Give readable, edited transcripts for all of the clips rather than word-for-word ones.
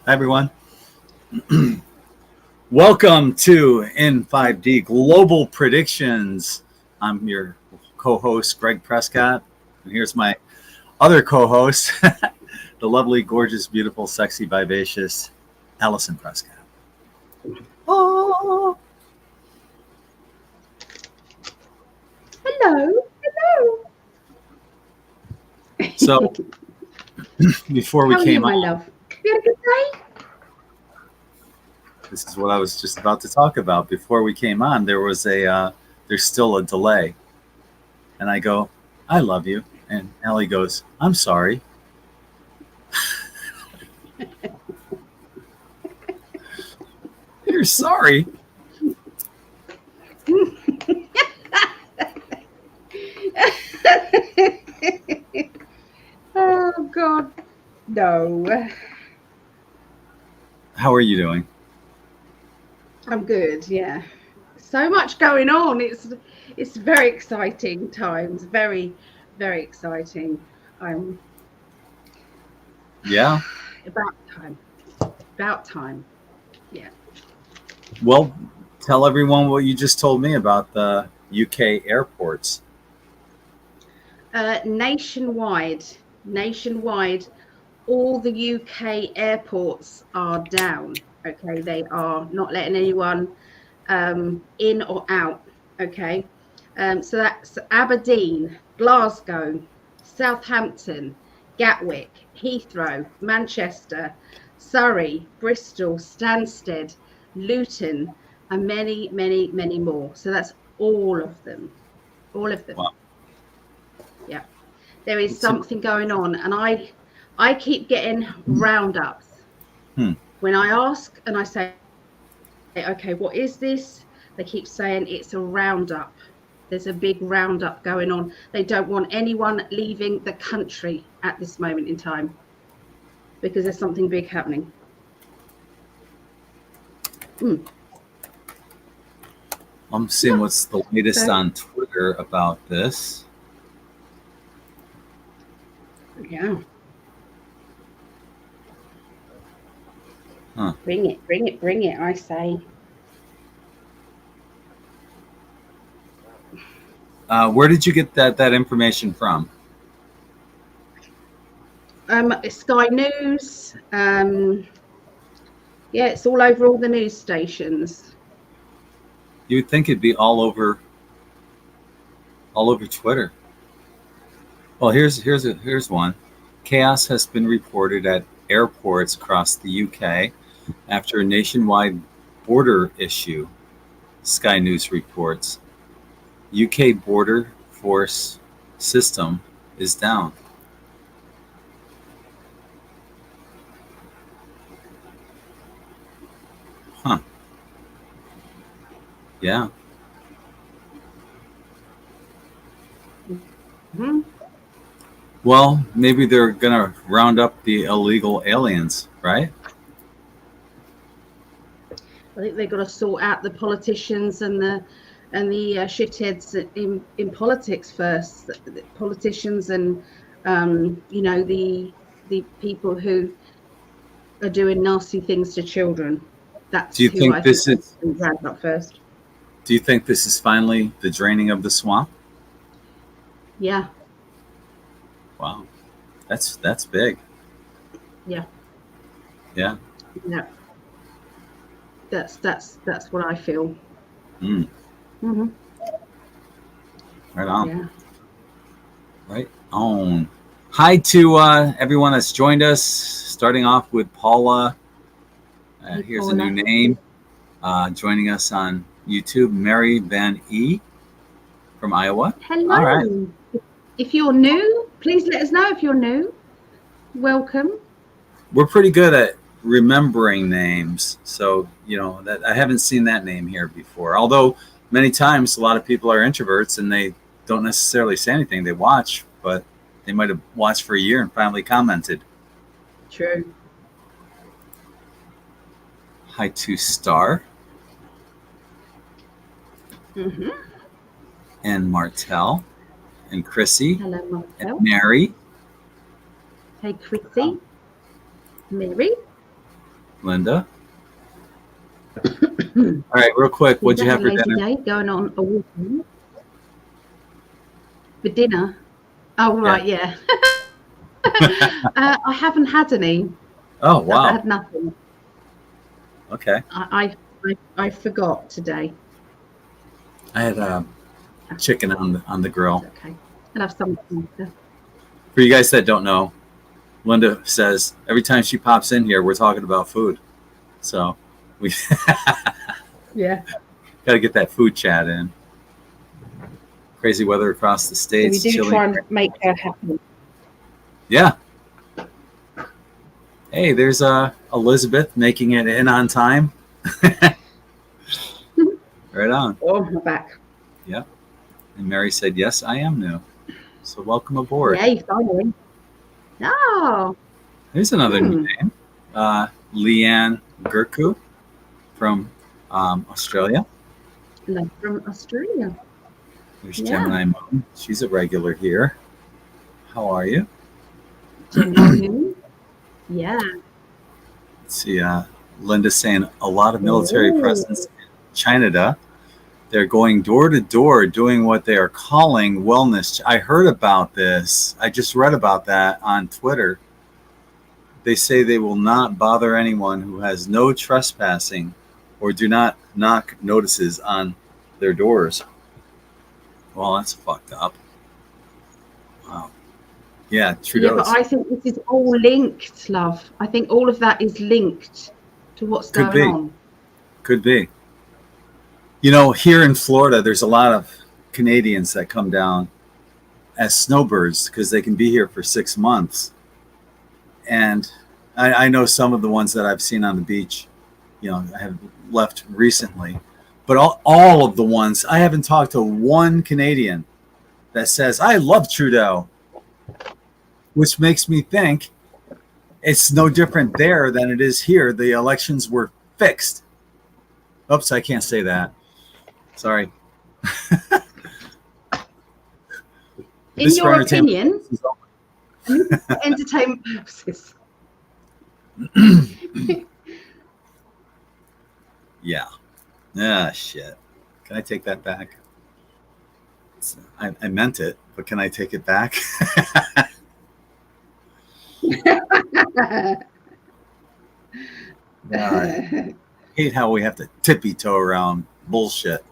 Hi, everyone. Welcome to In5d Global Predictions. I'm your co-host, Gregg Prescott. And here's my other co-host, the lovely, gorgeous, beautiful, sexy, vivacious Allison Prescott. Oh, hello, hello. So before we How are you, came my on, love? You had a good day? this is what I was just about to talk about. Before we came on, there's still a delay. And I go, I love you. And Allie goes, I'm sorry. You're sorry? Oh God, no. How are you doing? I'm good. Yeah, so much going on. It's very exciting times. Very, very exciting. I'm Yeah. about time. About time. Yeah. Well, tell everyone what you just told me about the UK airports. Nationwide, all the UK airports are down. Okay, they are not letting anyone in or out. Okay, so that's Aberdeen, Glasgow, Southampton, Gatwick, Heathrow, Manchester, Surrey, Bristol, Stansted, Luton, and many, many, many more. So that's all of them. All of them. Wow. Yeah. There is something going on, and I keep getting roundups. When I ask and I say, okay, what is this? They keep saying it's a roundup. There's a big roundup going on. They don't want anyone leaving the country at this moment in time because there's something big happening. I'm seeing what's the latest on Twitter about this. Yeah. Huh. Bring it, I say. Where did you get that information from? Sky News. Yeah, it's all over all the news stations. You would think it'd be all over Twitter. Well, here's one. Chaos has been reported at airports across the UK after a nationwide border issue. Sky News reports. UK border force system is down. Huh. Yeah. Mm-hmm. Well, maybe they're going to round up the illegal aliens, right? I think they've got to sort out the politicians and the shitheads in politics first. The politicians and the people who are doing nasty things to children. That's Do you who think I think this needs is to be dragged up first. Do you think this is finally the draining of the swamp? Yeah. Wow. That's big. Yeah. Yeah. Yeah. That's what I feel. Mm. Mm-hmm. Right on. Yeah. Right on. Hi to everyone that's joined us. Starting off with Paula. Hey, Here's Paula. a new name. Joining us on YouTube, Mary Van E. from Iowa. Hello. All right. If you're new, please let us know if you're new. Welcome. We're pretty good at remembering names, so that I haven't seen that name here before. Although many times a lot of people are introverts and they don't necessarily say anything. They watch, but they might have watched for a year and finally commented. True. Hi to Star. Mm-hmm. And Martell and Chrissy. Hello, Martell. And Mary. Hey, Chrissy. Mary. Linda. All right, real quick, what'd you have for dinner? Day going on a weekend for dinner. Oh, right, yeah. I haven't had any. Oh, wow. I've had nothing. Okay. I forgot today. I had chicken on the grill. Okay. I'll have something. For you guys that don't know, Linda says every time she pops in here, we're talking about food. So we Yeah. got to get that food chat in. Crazy weather across the states. So we do try and make her happy. Yeah. Hey, there's Elizabeth making it in on time. Right on. Oh, my back. Yeah. And Mary said, yes, I am new. So welcome aboard. Yay, finally. Oh. There's another new name. Leanne Gurku from Australia. From Australia. There's Gemini Moon. She's a regular here. How are you? Gemini Moon. Yeah. Let's see. Linda's saying a lot of military presence in China. They're going door to door doing what they are calling wellness. I heard about this. I just read about that on Twitter. They say they will not bother anyone who has no trespassing or do not knock notices on their doors. Well, that's fucked up. Wow. Yeah, Trudeau's. Yeah, but I think this is all linked, love. I think all of that is linked to what's going on. Could be. You know, here in Florida, there's a lot of Canadians that come down as snowbirds because they can be here for 6 months. And I know some of the ones that I've seen on the beach, you know, have left recently. But all of the ones, I haven't talked to one Canadian that says, I love Trudeau, which makes me think it's no different there than it is here. The elections were fixed. Oops, I can't say that. Sorry. In your opinion, entertainment purposes. Yeah. Ah, shit. Can I take that back? I meant it, but can I take it back? I hate how we have to tippy-toe around bullshit.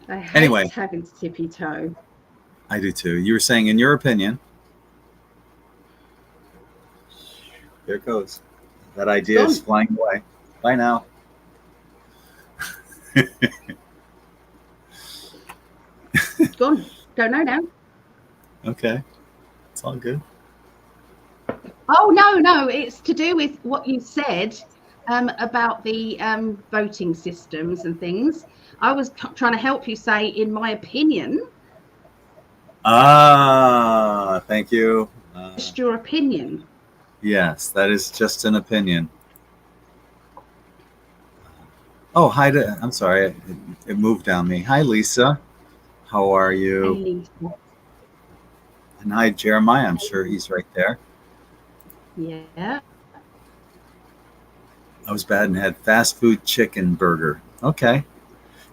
I hate having to tippy-toe. I do too. You were saying, in your opinion, there it goes. That idea is flying away. Bye now. It's gone. Don't know now. Okay. It's all good. Oh, no. It's to do with what you said about the voting systems and things. I was trying to help you say, in my opinion. Ah, thank you. Just your opinion. Yes, that is just an opinion. Oh, hi. I'm sorry. It moved on me. Hi, Lisa. How are you? Hey, Lisa. And hi, Jeremiah. I'm sure he's right there. Yeah. I was bad and had fast food chicken burger. Okay.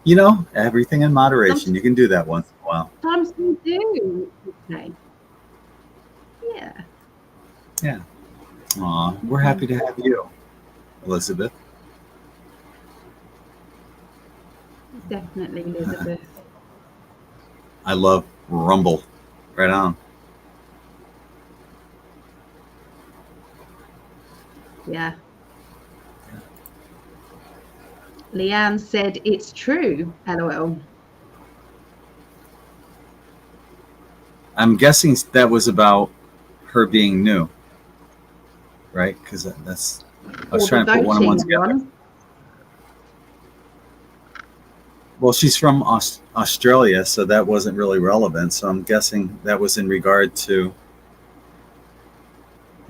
You know, everything in moderation. You can do that once in a while. Sometimes we do. Okay. Yeah. Yeah. Aw, we're happy to have you, Elizabeth. Definitely, Elizabeth. I love Rumble. Right on. Yeah. Leanne said it's true. LOL. I'm guessing that was about her being new, right? Because that's. I was trying to put one and one together. Well, she's from Australia, so that wasn't really relevant. So I'm guessing that was in regard to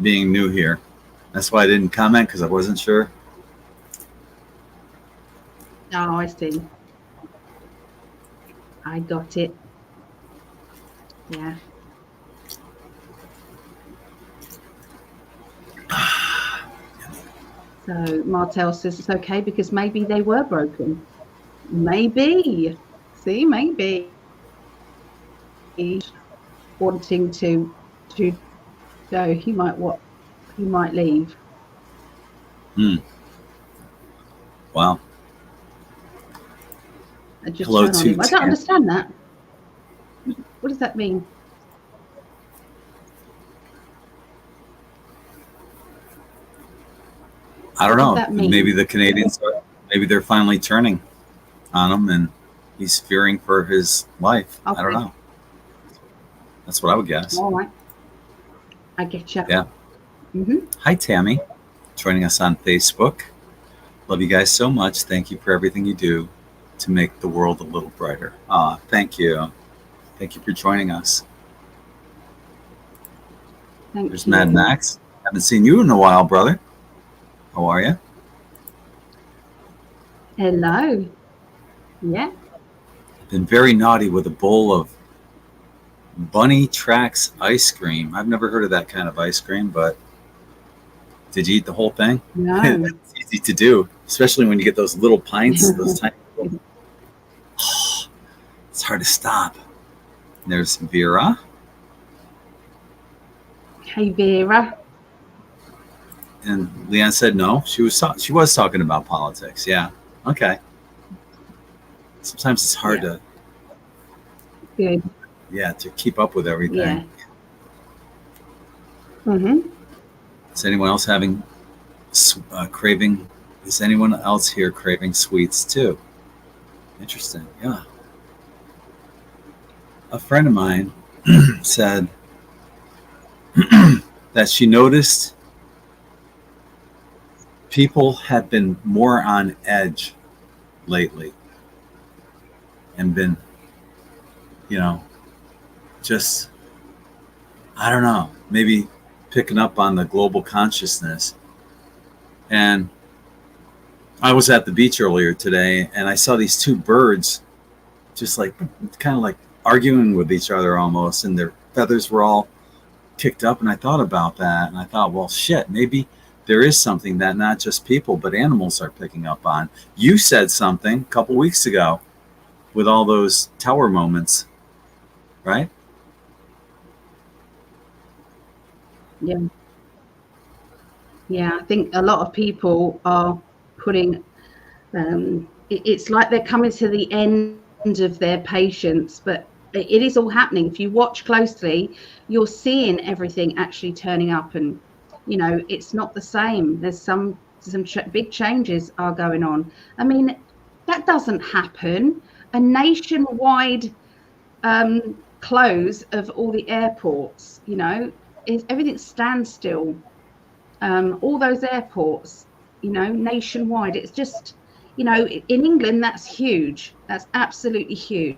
being new here. That's why I didn't comment, because I wasn't sure. Oh, I see. I got it. Yeah. So Martel says it's okay because maybe they were broken. Maybe. See, maybe wanting to go, he might leave. Wow. I just Hello turn on to him. I don't Tam. understand that. What does that mean? I don't What does know. that mean? Maybe the Canadians, maybe they're finally turning on him, and he's fearing for his life. Okay. I don't know. That's what I would guess. All right. I get you. Yeah. Hi, Tammy, joining us on Facebook. Love you guys so much. Thank you for everything you do to make the world a little brighter. Thank you. Thank you for joining us. There's Mad Max. Haven't seen you in a while, brother. How are you? Hello. Yeah. Been very naughty with a bowl of Bunny Tracks ice cream. I've never heard of that kind of ice cream, but did you eat the whole thing? No. It's easy to do, especially when you get those little pints, those tiny little... Oh, it's hard to stop. And there's Vera. Hey, Vera. And Leanne said no. She was talking about politics. Yeah. Okay. Sometimes it's hard to... Good. Yeah, to keep up with everything. Yeah. Mm-hmm. Is anyone else having craving? Is anyone else here craving sweets too? Interesting. Yeah. A friend of mine said that she noticed people have been more on edge lately and been, just, I don't know, maybe picking up on the global consciousness. And I was at the beach earlier today and I saw these two birds just like kind of like arguing with each other almost, and their feathers were all kicked up. And I thought about that and I thought, well, shit, maybe there is something that not just people but animals are picking up on. You said something a couple weeks ago with all those tower moments, right? Yeah. Yeah, I think a lot of people are putting, it's like they're coming to the end of their patience, but it is all happening. If you watch closely, you're seeing everything actually turning up, and, it's not the same. There's some big changes are going on. I mean, that doesn't happen. A nationwide close of all the airports, everything stands still. All those airports, nationwide. It's just, in England, that's huge. That's absolutely huge.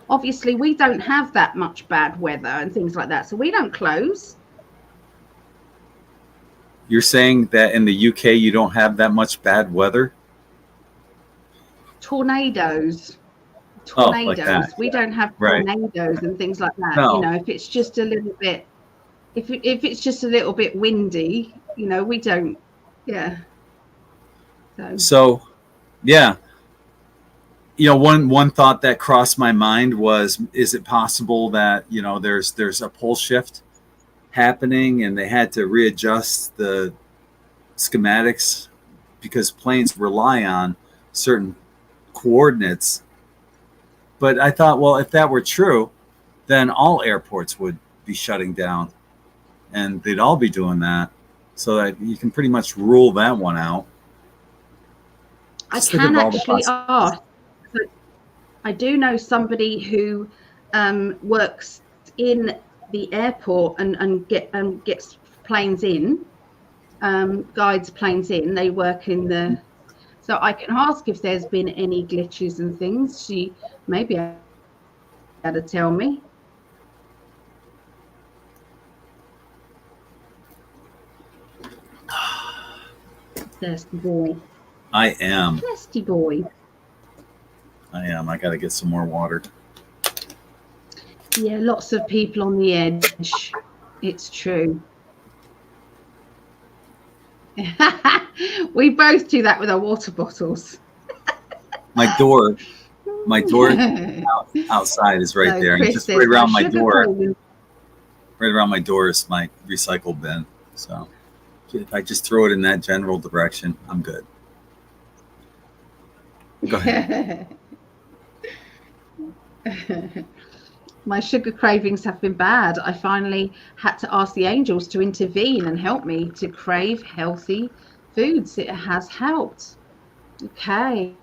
Obviously, we don't have that much bad weather and things like that, so we don't close. You're saying that in the UK you don't have that much bad weather? Tornadoes. Like that. We don't have tornadoes and things like that. No. If it's just a little bit, if it's just a little bit windy, we don't. Yeah. So, yeah. One thought that crossed my mind was, is it possible that, there's a pole shift happening and they had to readjust the schematics because planes rely on certain coordinates. But I thought, well, if that were true, then all airports would be shutting down and they'd all be doing that, so that you can pretty much rule that one out. I can actually ask. I do know somebody who works in the airport and gets planes in, guides planes in. They work in the, so I can ask if there's been any glitches and things. She may be able to tell me. Thirsty boy. I am. Thirsty boy. I am. I got to get some more water. Yeah, lots of people on the edge. It's true. We both do that with our water bottles. My door outside is right So there, and Chris just right says, my around my sugar door, cravings. right around my door is my recycle bin. So if I just throw it in that general direction, I'm good. Go ahead. My sugar cravings have been bad. I finally had to ask the angels to intervene and help me to crave healthy foods. It has helped. Okay.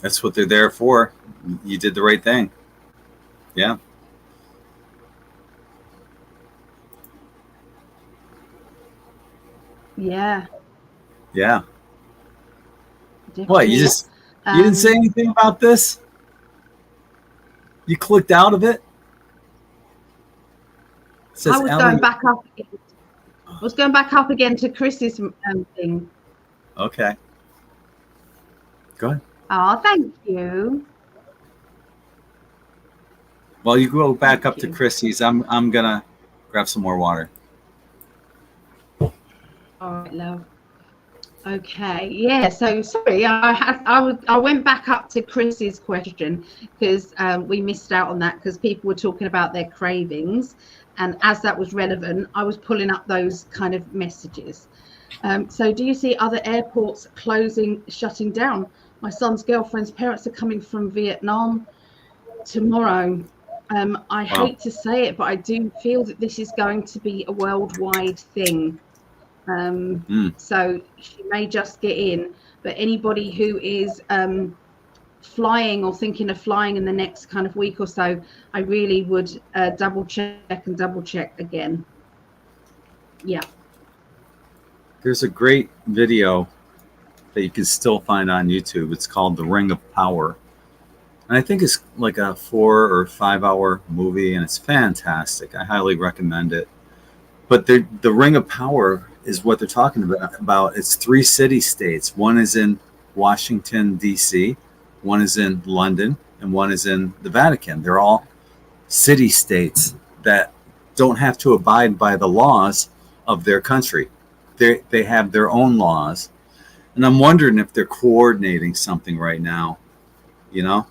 That's what they're there for. You did the right thing. Yeah. Yeah, Yeah. What? definitely. You didn't say Um, anything about this? You clicked out of it? It I says was Ellie. going back up. I was going back up again to Chris's thing. Okay. Go ahead. Oh, thank you. While you go back Thank up to you. Chrissy's, I'm gonna grab some more water. All right, love. Okay, yeah. So sorry, I went back up to Chris's question because we missed out on that because people were talking about their cravings, and as that was relevant, I was pulling up those kind of messages. So, do you see other airports closing, shutting down? My son's girlfriend's parents are coming from Vietnam tomorrow. I Wow. hate to say it, but I do feel that this is going to be a worldwide thing. Mm. So she may just get in, but anybody who is flying or thinking of flying in the next kind of week or so, I really would double check again. Yeah. There's a great video that you can still find on YouTube. It's called The Ring of Power. And I think it's like a 4 or 5 hour movie, and it's fantastic. I highly recommend it. But the Ring of Power is what they're talking about. It's 3 city-states. One is in Washington, D.C., one is in London, and one is in the Vatican. They're all city-states that don't have to abide by the laws of their country. They have their own laws. And I'm wondering if they're coordinating something right now, you know,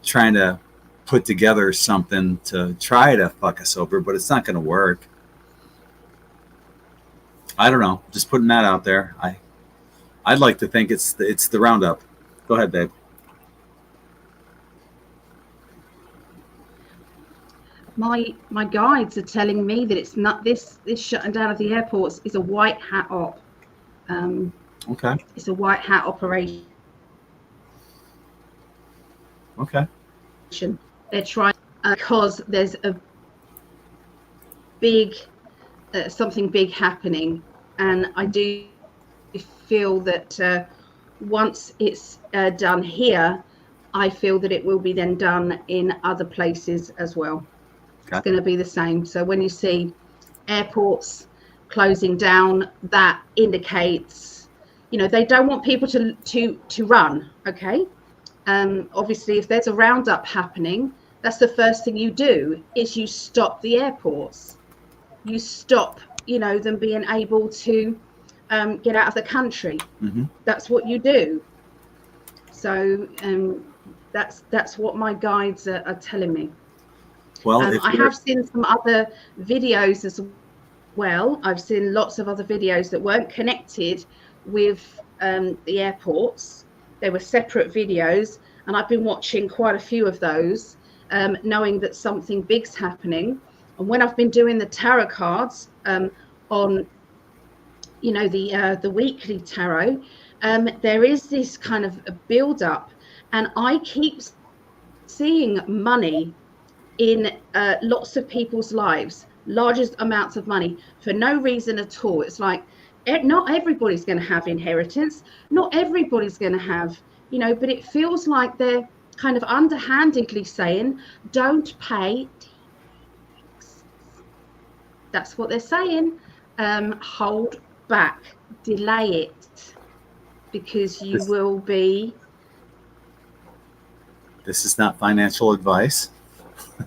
trying to put together something to try to fuck us over, but it's not going to work. I don't know. Just putting that out there. I'd like to think it's the roundup. Go ahead, babe. My guides are telling me that it's not this shutting down of the airports is a white hat op. Okay. It's a white hat operation. Okay. They're trying because there's a big something big happening, and I do feel that once it's done here, I feel that it will be then done in other places as well. Okay. It's going to be the same. So when you see airports closing down, that indicates, you know, they don't want people to run. Okay. Obviously, if there's a roundup happening, that's the first thing you do is you stop the airports. You stop, you know, them being able to get out of the country. Mm-hmm. That's what you do. So that's what my guides are telling me. Well, if I you're have seen some other videos as well. I've seen lots of other videos that weren't connected with the airports. They were separate videos, and I've been watching quite a few of those, knowing that something big's happening. And when I've been doing the tarot cards on, you know, the weekly tarot, there is this kind of a build up, and I keep seeing money in lots of people's lives, largest amounts of money for no reason at all. It's like not everybody's going to have inheritance, not everybody's going to have, you know, but it feels like they're kind of underhandedly saying, don't pay tax. That's what they're saying. Hold back, delay it, because you this, will be. this is not financial advice.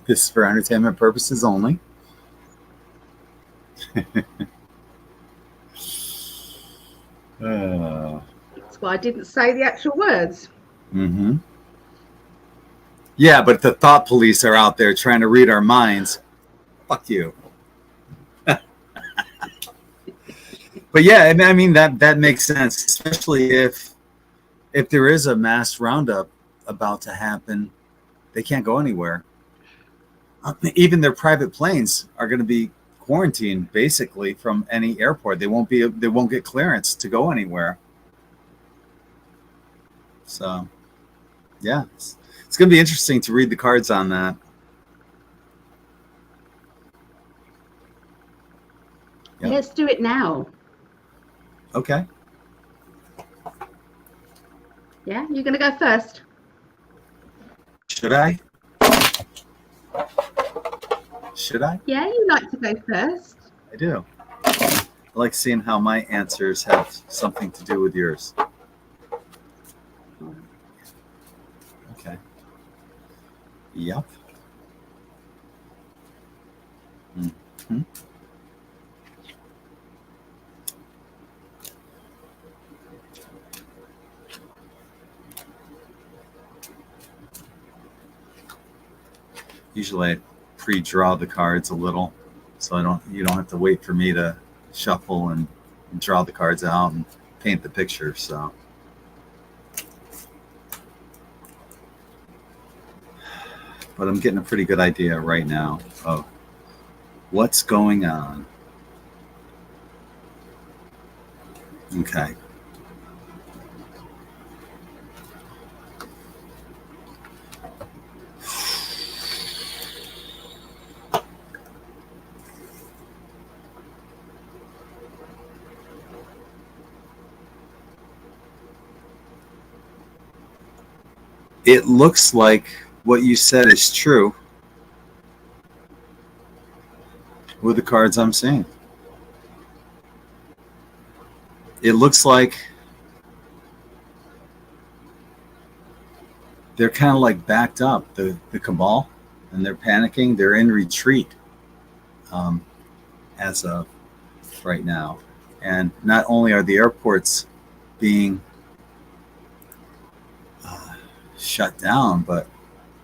This is for entertainment purposes only. That's why I didn't say the actual words. Mm-hmm. Yeah, but the thought police are out there trying to read our minds. Fuck you. But yeah, and I mean that makes sense, especially if there is a mass roundup about to happen. They can't go anywhere. Even their private planes are going to be quarantined basically from any airport. They won't get clearance to go anywhere. So yeah, it's going to be interesting to read the cards on that. Yep. Let's do it now. Okay. Yeah, you're going to go first. Should I? Should I? Yeah, you like to go first. I do. I like seeing how my answers have something to do with yours. Okay. Yep. Mm-hmm. Usually I pre-draw the cards a little, so you don't have to wait for me to shuffle and draw the cards out and paint the picture. So but I'm getting a pretty good idea right now of what's going on. Okay. It looks like what you said is true with the cards I'm seeing. It looks like they're kind of like backed up, the cabal, and they're panicking. They're in retreat as of right now. And not only are the airports being shut down, but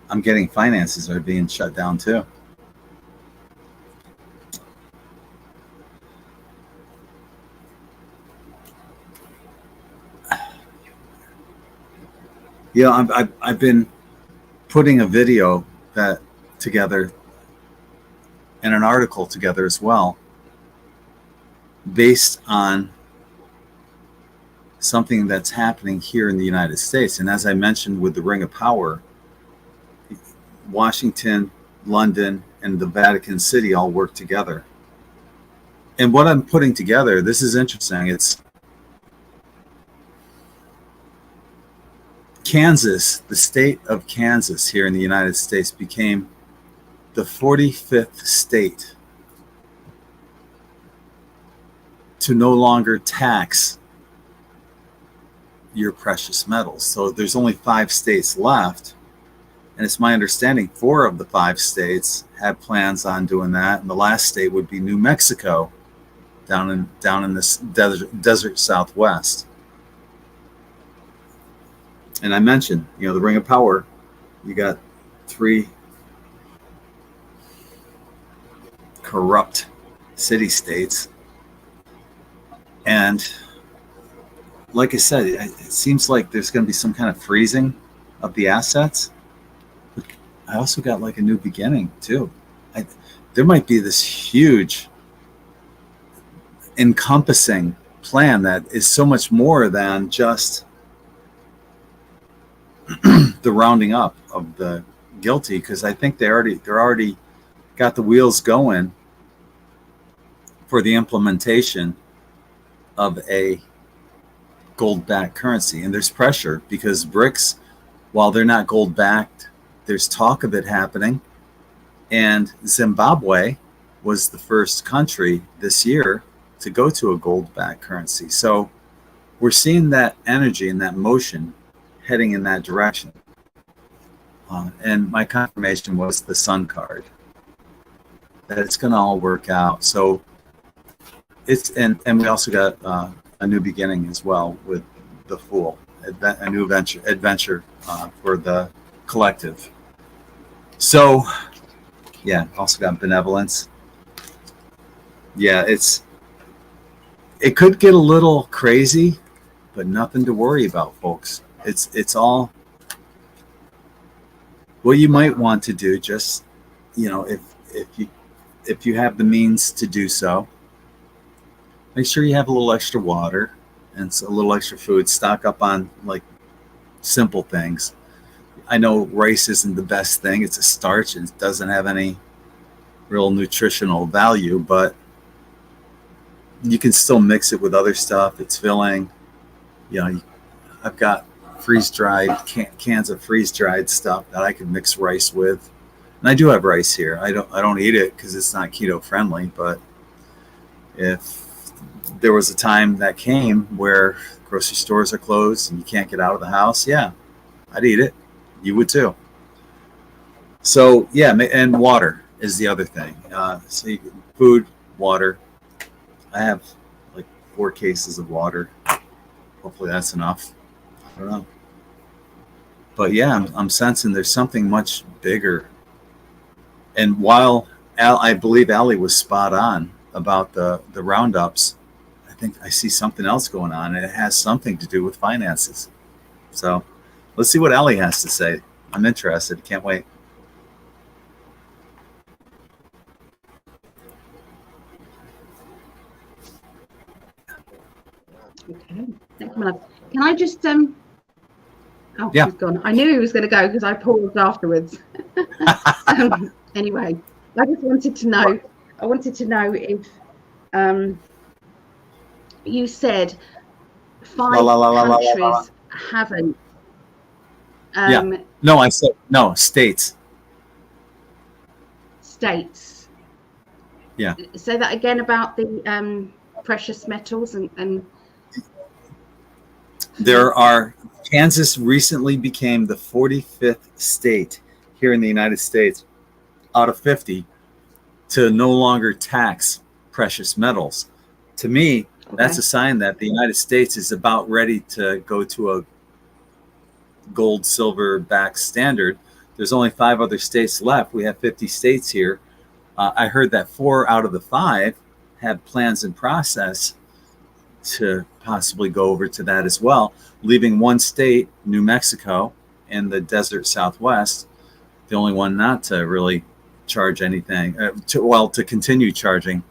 I'm getting finances are being shut down too. Yeah, I've been putting a video that together and an article together as well, based on something that's happening here in the United States. And as I mentioned with the Ring of Power, Washington, London, and the Vatican City all work together. And what I'm putting together, this is interesting. It's Kansas, the state of Kansas here in the United States became the 45th state to no longer tax your precious metals. So there's only 5 states left. And it's my understanding 4 of the 5 states have plans on doing that. And the last state would be New Mexico, down in this desert Southwest. And I mentioned, the Ring of Power, you got 3 corrupt city-states. And like I said, it seems like there's going to be some kind of freezing of the assets. But I also got like a new beginning too. There might be this huge encompassing plan that is so much more than just the rounding up of the guilty, because I think they're already got the wheels going for the implementation of a gold-backed currency. And there's pressure because BRICS, while they're not gold-backed, there's talk of it happening. And Zimbabwe was the first country this year to go to a gold-backed currency. So we're seeing that energy and that motion heading in that direction. And my confirmation was the Sun card, that it's going to all work out. So it's and we also got a new beginning as well with the Fool, a new adventure for the collective. So, yeah, also got benevolence. Yeah, it could get a little crazy, but nothing to worry about, folks. It's all what you might want to do. Just if you have the means to do so, make sure you have a little extra water and a little extra food. Stock up on like simple things. I know rice isn't the best thing. It's a starch and it doesn't have any real nutritional value, but you can still mix it with other stuff. It's filling. I've got freeze dried cans of freeze dried stuff that I could mix rice with, and I do have rice here. I don't eat it because it's not keto friendly. But if there was a time that came where grocery stores are closed and you can't get out of the house, yeah, I'd eat it. You would too. So yeah, and water is the other thing. Food, water. I have like 4 cases of water. Hopefully that's enough. I don't know. But yeah, I'm sensing there's something much bigger. And while I believe Allie was spot on about the roundups, I think I see something else going on, and it has something to do with finances. So let's see what Allie has to say. I'm interested. Can't wait. Okay. Thanks, my love. Can I just Oh, yeah. He's gone. I knew he was going to go because I paused afterwards. Anyway, I just wanted to know. I wanted to know if you said 5 countries haven't. Yeah. No, I said no. States. States. Yeah. Say that again about the precious metals and. There are. Kansas recently became the 45th state here in the United States out of 50 to no longer tax precious metals. To me, that's a sign that the United States is about ready to go to a gold, silver back standard. There's only 5 other states left. We have 50 states here. I heard that 4 out of the 5 have plans in process to possibly go over to that as well, leaving one state, New Mexico, and the desert Southwest, the only one not to really charge anything, to continue charging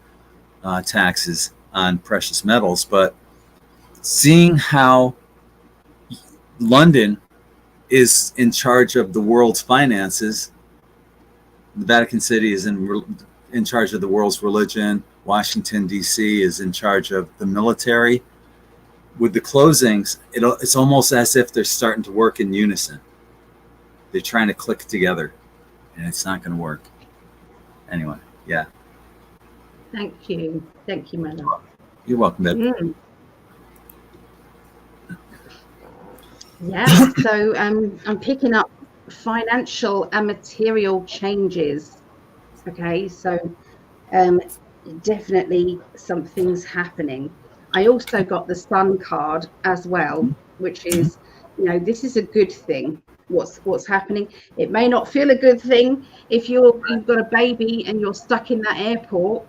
taxes on precious metals. But seeing how London is in charge of the world's finances, the Vatican City is in charge of the world's religion, Washington, D.C. is in charge of the military. With the closings, it's almost as if they're starting to work in unison. They're trying to click together, and it's not going to work. Anyway, yeah. Thank you, my love. You're welcome, babe. Yeah, so I'm picking up financial and material changes. Okay, so definitely something's happening. I also got the Sun card as well, which is, this is a good thing. What's happening? It may not feel a good thing if you've got a baby and you're stuck in that airport.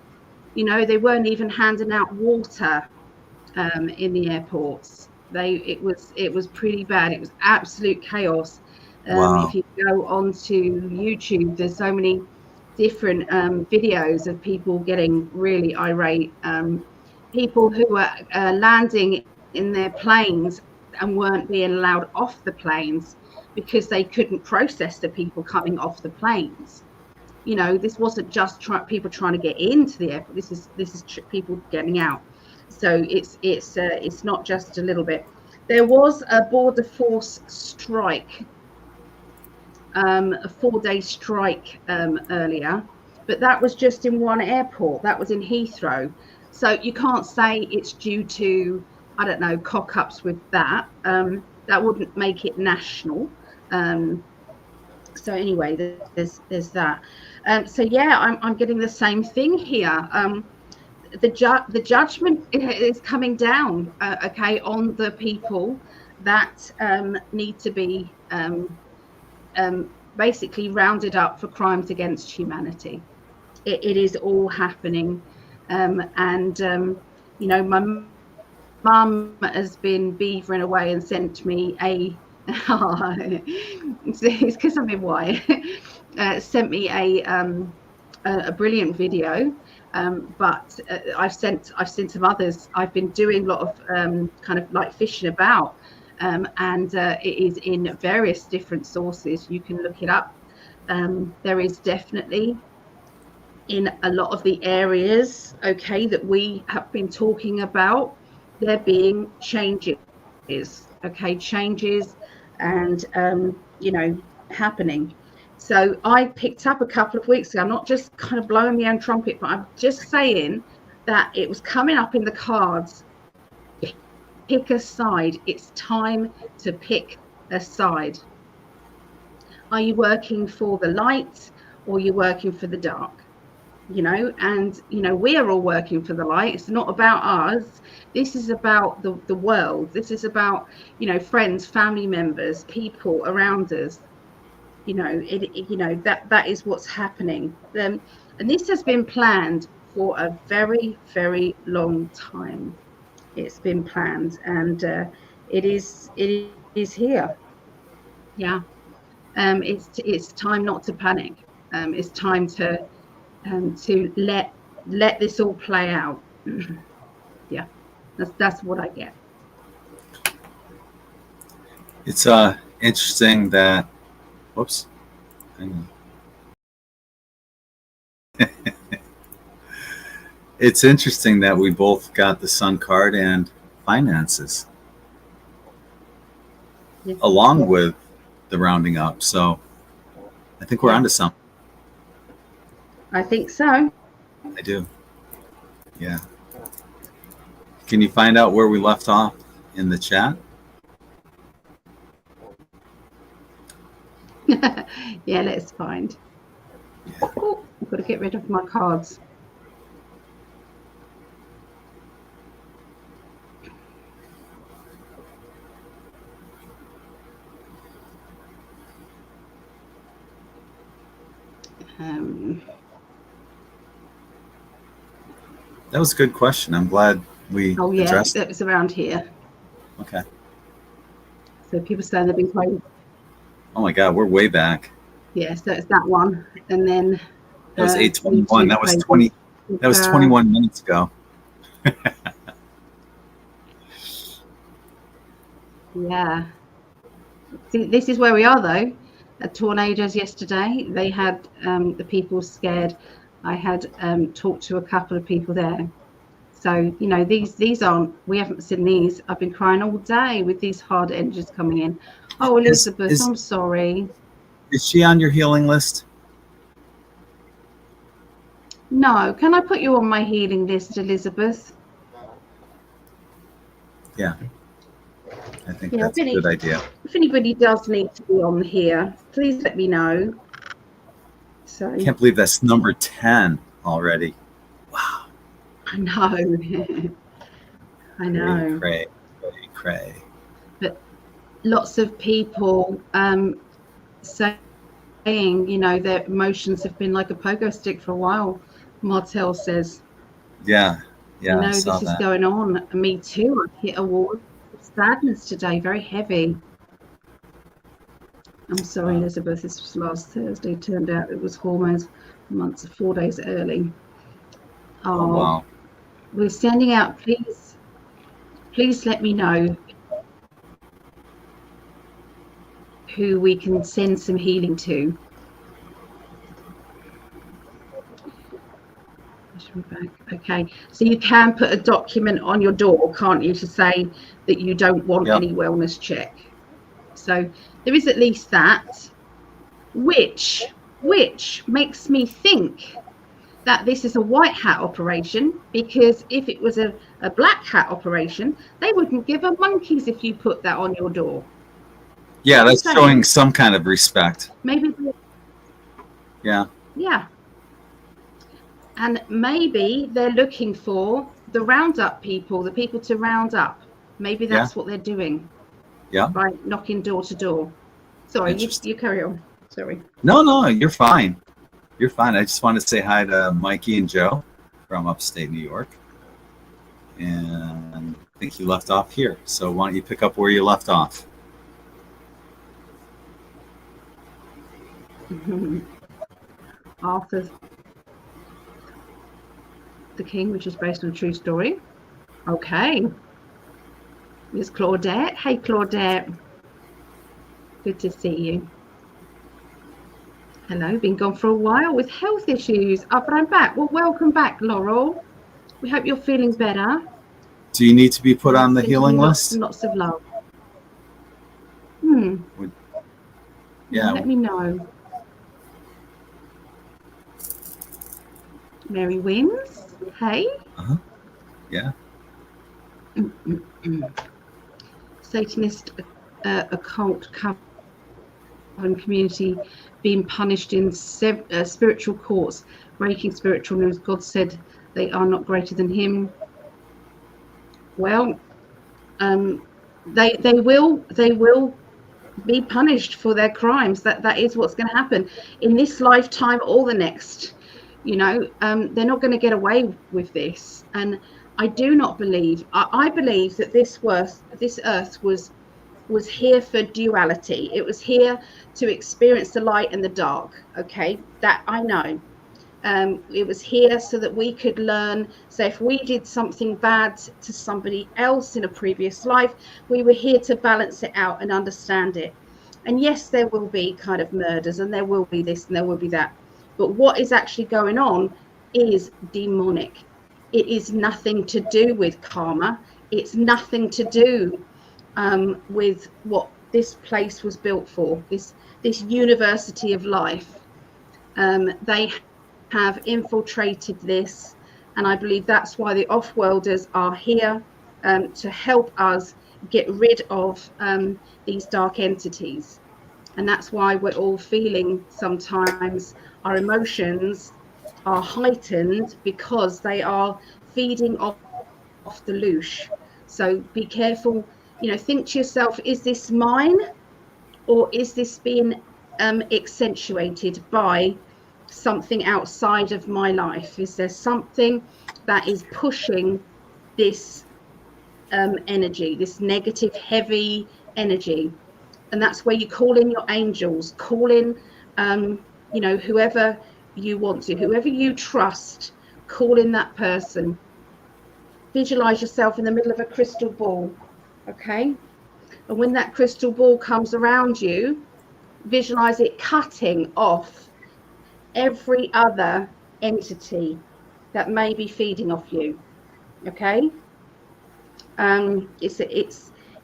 They weren't even handing out water in the airports. It was pretty bad. It was absolute chaos. Wow. If you go onto YouTube, there's so many different videos of people getting really irate, people who were landing in their planes and weren't being allowed off the planes because they couldn't process the people coming off the planes. This wasn't just people trying to get into the airport. This is people getting out. So it's not just a little bit. There was a border force strike, a 4-day strike earlier, but that was just in one airport. That was in Heathrow. So you can't say it's due to, I don't know, cock-ups with that. That wouldn't make it national. So anyway, there's that. So yeah, I'm getting the same thing here. the judgment is coming down, okay, on the people that need to be basically rounded up for crimes against humanity. It is all happening, and my mum has been beavering away and sent me it's because I'm in white. Sent me a brilliant video, but I've sent some others. I've been doing a lot of kind of like fishing about, and it is in various different sources. You can look it up. There is definitely, in a lot of the areas, okay, that we have been talking about, there being changes, okay, changes, and happening. So I picked up a couple of weeks ago, I'm not just kind of blowing my own trumpet, but I'm just saying that it was coming up in the cards. Pick a side. It's time to pick a side. Are you working for the light, or are you working for the dark? And we are all working for the light. It's not about us. This is about the world. This is about friends, family members, people around us. That is what's happening. And this has been planned for a very, very long time. It's been planned, and it is here. Yeah. It's time not to panic. It's time to let this all play out. Yeah, that's what I get. It's interesting that, whoops, hang on. It's interesting that we both got the Sun card and finances, Yeah. along with the rounding up. So I think we're onto something. I think so. I do. Yeah. Can you find out where we left off in the chat? Yeah, let's find. Oh, I've got to get rid of my cards. That was a good question. I'm glad we addressed it. That was around here. Okay. So people saying they've been quite. Oh my God, we're way back. Yeah, so it's that one, and then that was 8:21. That was 20. That was 21 minutes ago. Yeah. See, this is where we are, though. Tornadoes yesterday. They had the people scared. I had talked to a couple of people there. So these aren't. We haven't seen these. I've been crying all day with these hard energies coming in. Oh, Elizabeth, I'm sorry. Is she on your healing list? No. Can I put you on my healing list, Elizabeth? Yeah. I think that's a good idea. If anybody does need to be on here, please let me know. So I can't believe that's number 10 already. Wow. I know. I know. Cray. But lots of people saying, their emotions have been like a pogo stick for a while. Martel says. Yeah. This is going on. Me too. I hit a wall of sadness today, very heavy. I'm sorry, Elizabeth, this was last Thursday. Turned out it was hormones, 4 days early. Oh wow. We're sending out, please let me know who we can send some healing to. Okay, so you can put a document on your door, can't you, to say that you don't want any wellness check. So there is at least that, which makes me think that this is a white hat operation, because if it was a black hat operation, they wouldn't give a monkeys if you put that on your door. Yeah, that's showing some kind of respect. Maybe. Yeah. And maybe they're looking for the roundup people, the people to round up. Maybe that's what they're doing. Yeah. By knocking door to door. Sorry, you carry on. Sorry. No, you're fine. You're fine. I just want to say hi to Mikey and Joe from upstate New York. And I think you left off here. So why don't you pick up where you left off? Arthur the King, which is based on a true story. Okay. Miss Claudette. Hey, Claudette. Good to see you. Hello, been gone for a while with health issues. But I'm back. Well, welcome back, Laurel. We hope you're feeling better. Do you need to be put on the healing list? Lots of love. Yeah. Let me know. Mary Wins. Hey. Yeah. Satanist occult coven community being punished in spiritual courts, breaking spiritual news. God said they are not greater than him. Well, they will be punished for their crimes. That is what's going to happen in this lifetime or the next. You know, they're not going to get away with this. And I do not believe. I believe that this earth was here for duality. It was here to experience the light and the dark. Okay, that I know. It was here so that we could learn. So if we did something bad to somebody else in a previous life, we were here to balance it out and understand it. And yes, there will be kind of murders, and there will be this and there will be that. But what is actually going on is demonic. It is nothing to do with karma. It's nothing to do with what this place was built for, this university of life. They have infiltrated this, and I believe that's why the off-worlders are here to help us get rid of these dark entities. And that's why we're all feeling sometimes our emotions are heightened, because they are feeding off the loosh. So be careful, you know, think to yourself, is this mine, or is this being accentuated by something outside of my life? Is there something that is pushing this energy, this negative, heavy energy? And that's where you call in your angels, call in, you know, whoever you want to, whoever you trust, call in that person. Visualize yourself in the middle of a crystal ball, okay? And when that crystal ball comes around you, visualize it cutting off every other entity that may be feeding off you, okay?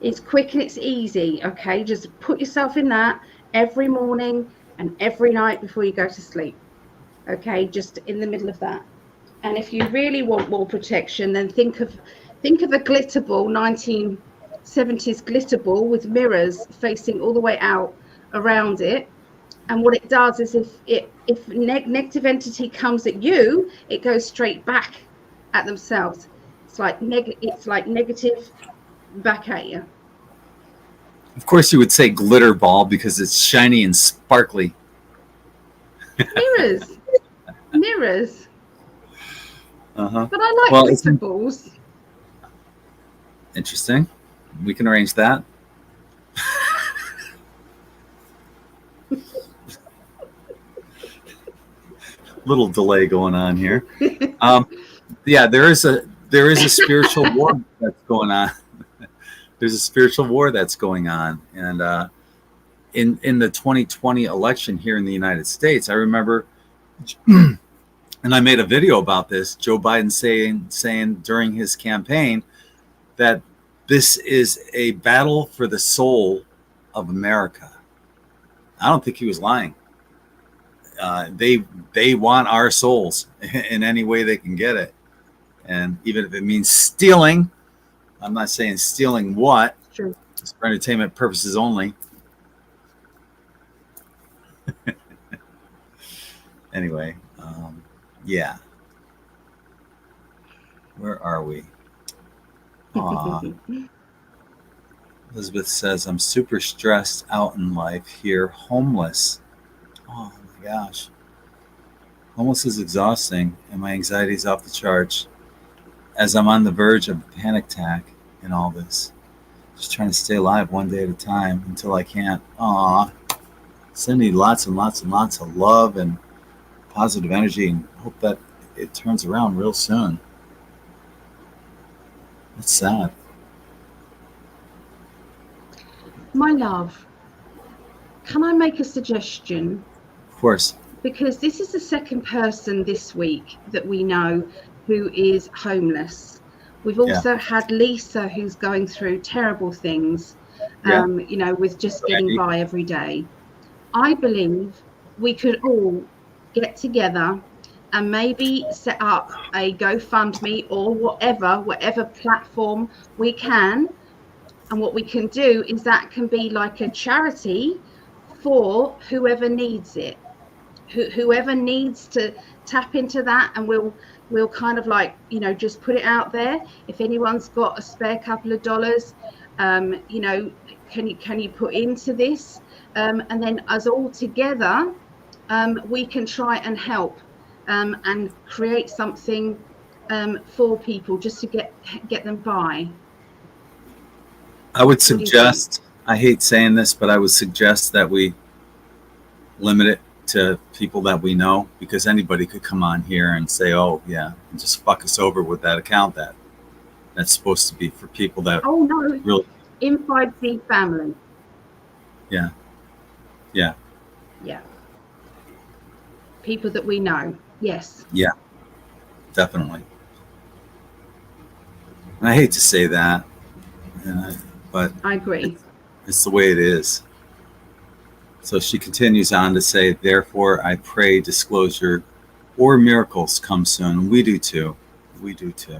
It's quick and it's easy, okay? Just put yourself in that every morning and every night before you go to sleep, okay? Just in the middle of that. And if you really want more protection, then think of a glitter ball, 1970s glitter ball with mirrors facing all the way out around it. And what it does is if negative entity comes at you, it goes straight back at themselves. It's like negative back at you. Of course, you would say glitter ball because it's shiny and sparkly. Mirrors. Uh-huh. But I like glitter balls. Interesting. We can arrange that. Little delay going on here. Yeah, there is a spiritual war that's going on. There's a spiritual war that's going on, and in the 2020 election here in the United States, I remember, and I made a video about this, Joe Biden saying during his campaign that this is a battle for the soul of America. I don't think he was lying. They want our souls in any way they can get it, and even if it means stealing. I'm not saying stealing what. Sure. It's for entertainment purposes only. Anyway, yeah. Where are we? Aw. Elizabeth says, I'm super stressed out in life here, homeless. Oh my gosh. Homeless is exhausting, and my anxiety is off the charts as I'm on the verge of a panic attack in all this. Just trying to stay alive one day at a time until I can't. Aw. Sending lots and lots and lots of love and positive energy and hope that it turns around real soon. That's sad. My love, can I make a suggestion? Of course. Because this is the second person this week that we know who is homeless. We've also had Lisa, who's going through terrible things, with just getting by every day. I believe we could all get together and maybe set up a GoFundMe or whatever platform we can. And what we can do is that can be like a charity for whoever needs it. Whoever needs to tap into that, and we'll kind of like, just put it out there. If anyone's got a spare couple of dollars, can you put into this, and then us all together, we can try and help and create something for people just to get them by. I would suggest, I hate saying this, but I would suggest that we limit it to people that we know, because anybody could come on here and say, oh yeah, and just fuck us over with that account that's supposed to be for people that really In5d family. Yeah People that we know. Yes, definitely. And I hate to say that, but I agree. it's the way it is. So she continues on to say, therefore, I pray disclosure or miracles come soon. We do too. We do too.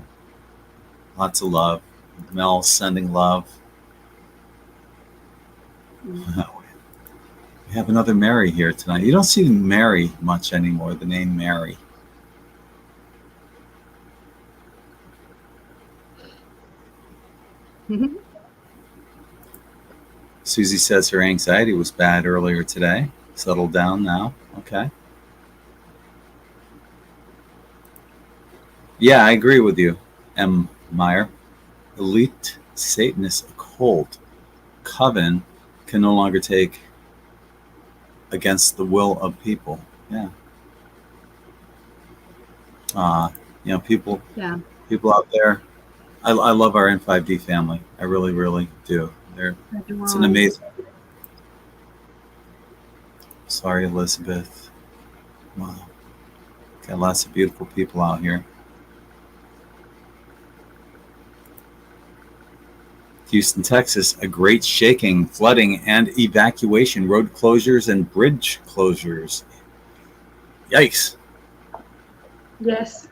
Lots of love. Mel sending love. We have another Mary here tonight. You don't see Mary much anymore, the name Mary. Susie says her anxiety was bad earlier today. Settled down now. Okay. Yeah, I agree with you, M. Meyer. Elite Satanist occult coven can no longer take against the will of people. Yeah. People out there. I love our In5d family. I really, really do. It's an amazing. Sorry, Elizabeth. Wow. Got lots of beautiful people out here. Houston, Texas, a great shaking, flooding, and evacuation, road closures and bridge closures. Yikes. Yes.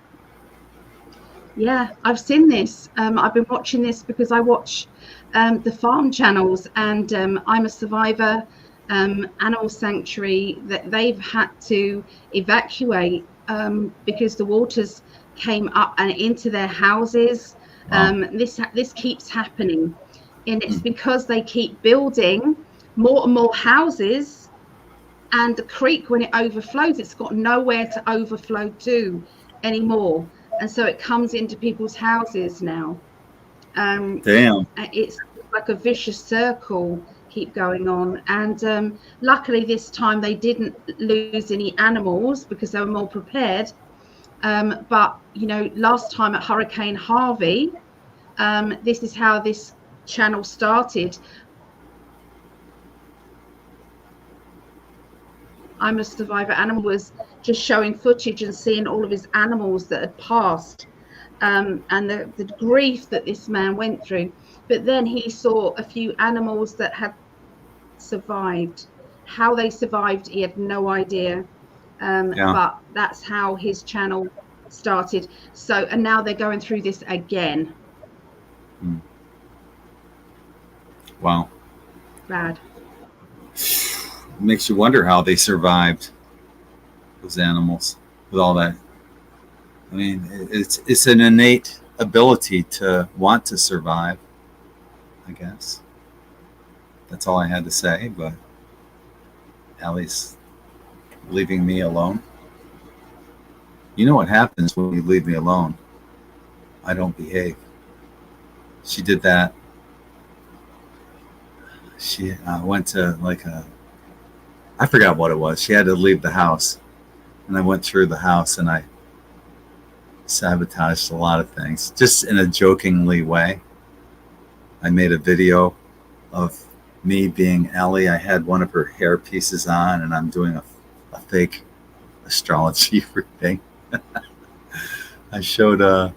Yeah, I've seen this. I've been watching this because I watch the farm channels, and I'm a Survivor animal sanctuary that they've had to evacuate because the waters came up and into their houses. Wow. This keeps happening, and it's because they keep building more and more houses, and the creek, when it overflows, it's got nowhere to overflow to anymore, and so it comes into people's houses now. Damn. It's like a vicious circle keep going on, and luckily this time they didn't lose any animals because they were more prepared, but last time at Hurricane Harvey, this is how this channel started. I'm a Survivor Animal was just showing footage and seeing all of his animals that had passed, and the grief that this man went through. But then he saw a few animals that had survived. How they survived, he had no idea. But that's how his channel started. So, and now they're going through this again. Wow. Bad. Makes you wonder how they survived, those animals, with all that. I mean, it's an innate ability to want to survive, I guess. That's all I had to say, but Allie's leaving me alone. You know what happens when you leave me alone? I don't behave. She did that. She went to I forgot what it was. She had to leave the house. And I went through the house and I sabotaged a lot of things, just in a jokingly way. I made a video of me being Allie. I had one of her hair pieces on and I'm doing a fake astrology reading. I showed I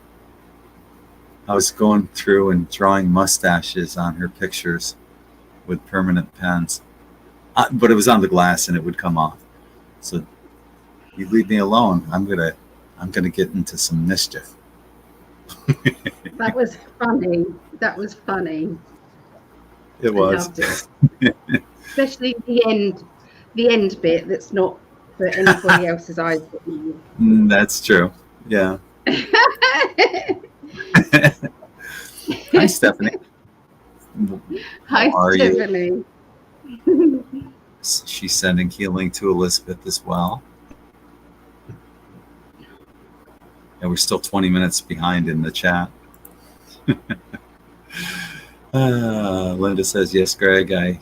was going through and drawing mustaches on her pictures with permanent pens, but it was on the glass and it would come off. So you leave me alone, I'm gonna get into some mischief. That was funny. That was funny. It was. I loved it. Especially the end bit that's not for anybody else's eyes but you. That's true. Yeah. Hi, Stephanie. Hi, Stephanie. She's sending healing to Elizabeth as well. And we're still 20 minutes behind in the chat. Linda says, yes, Greg, I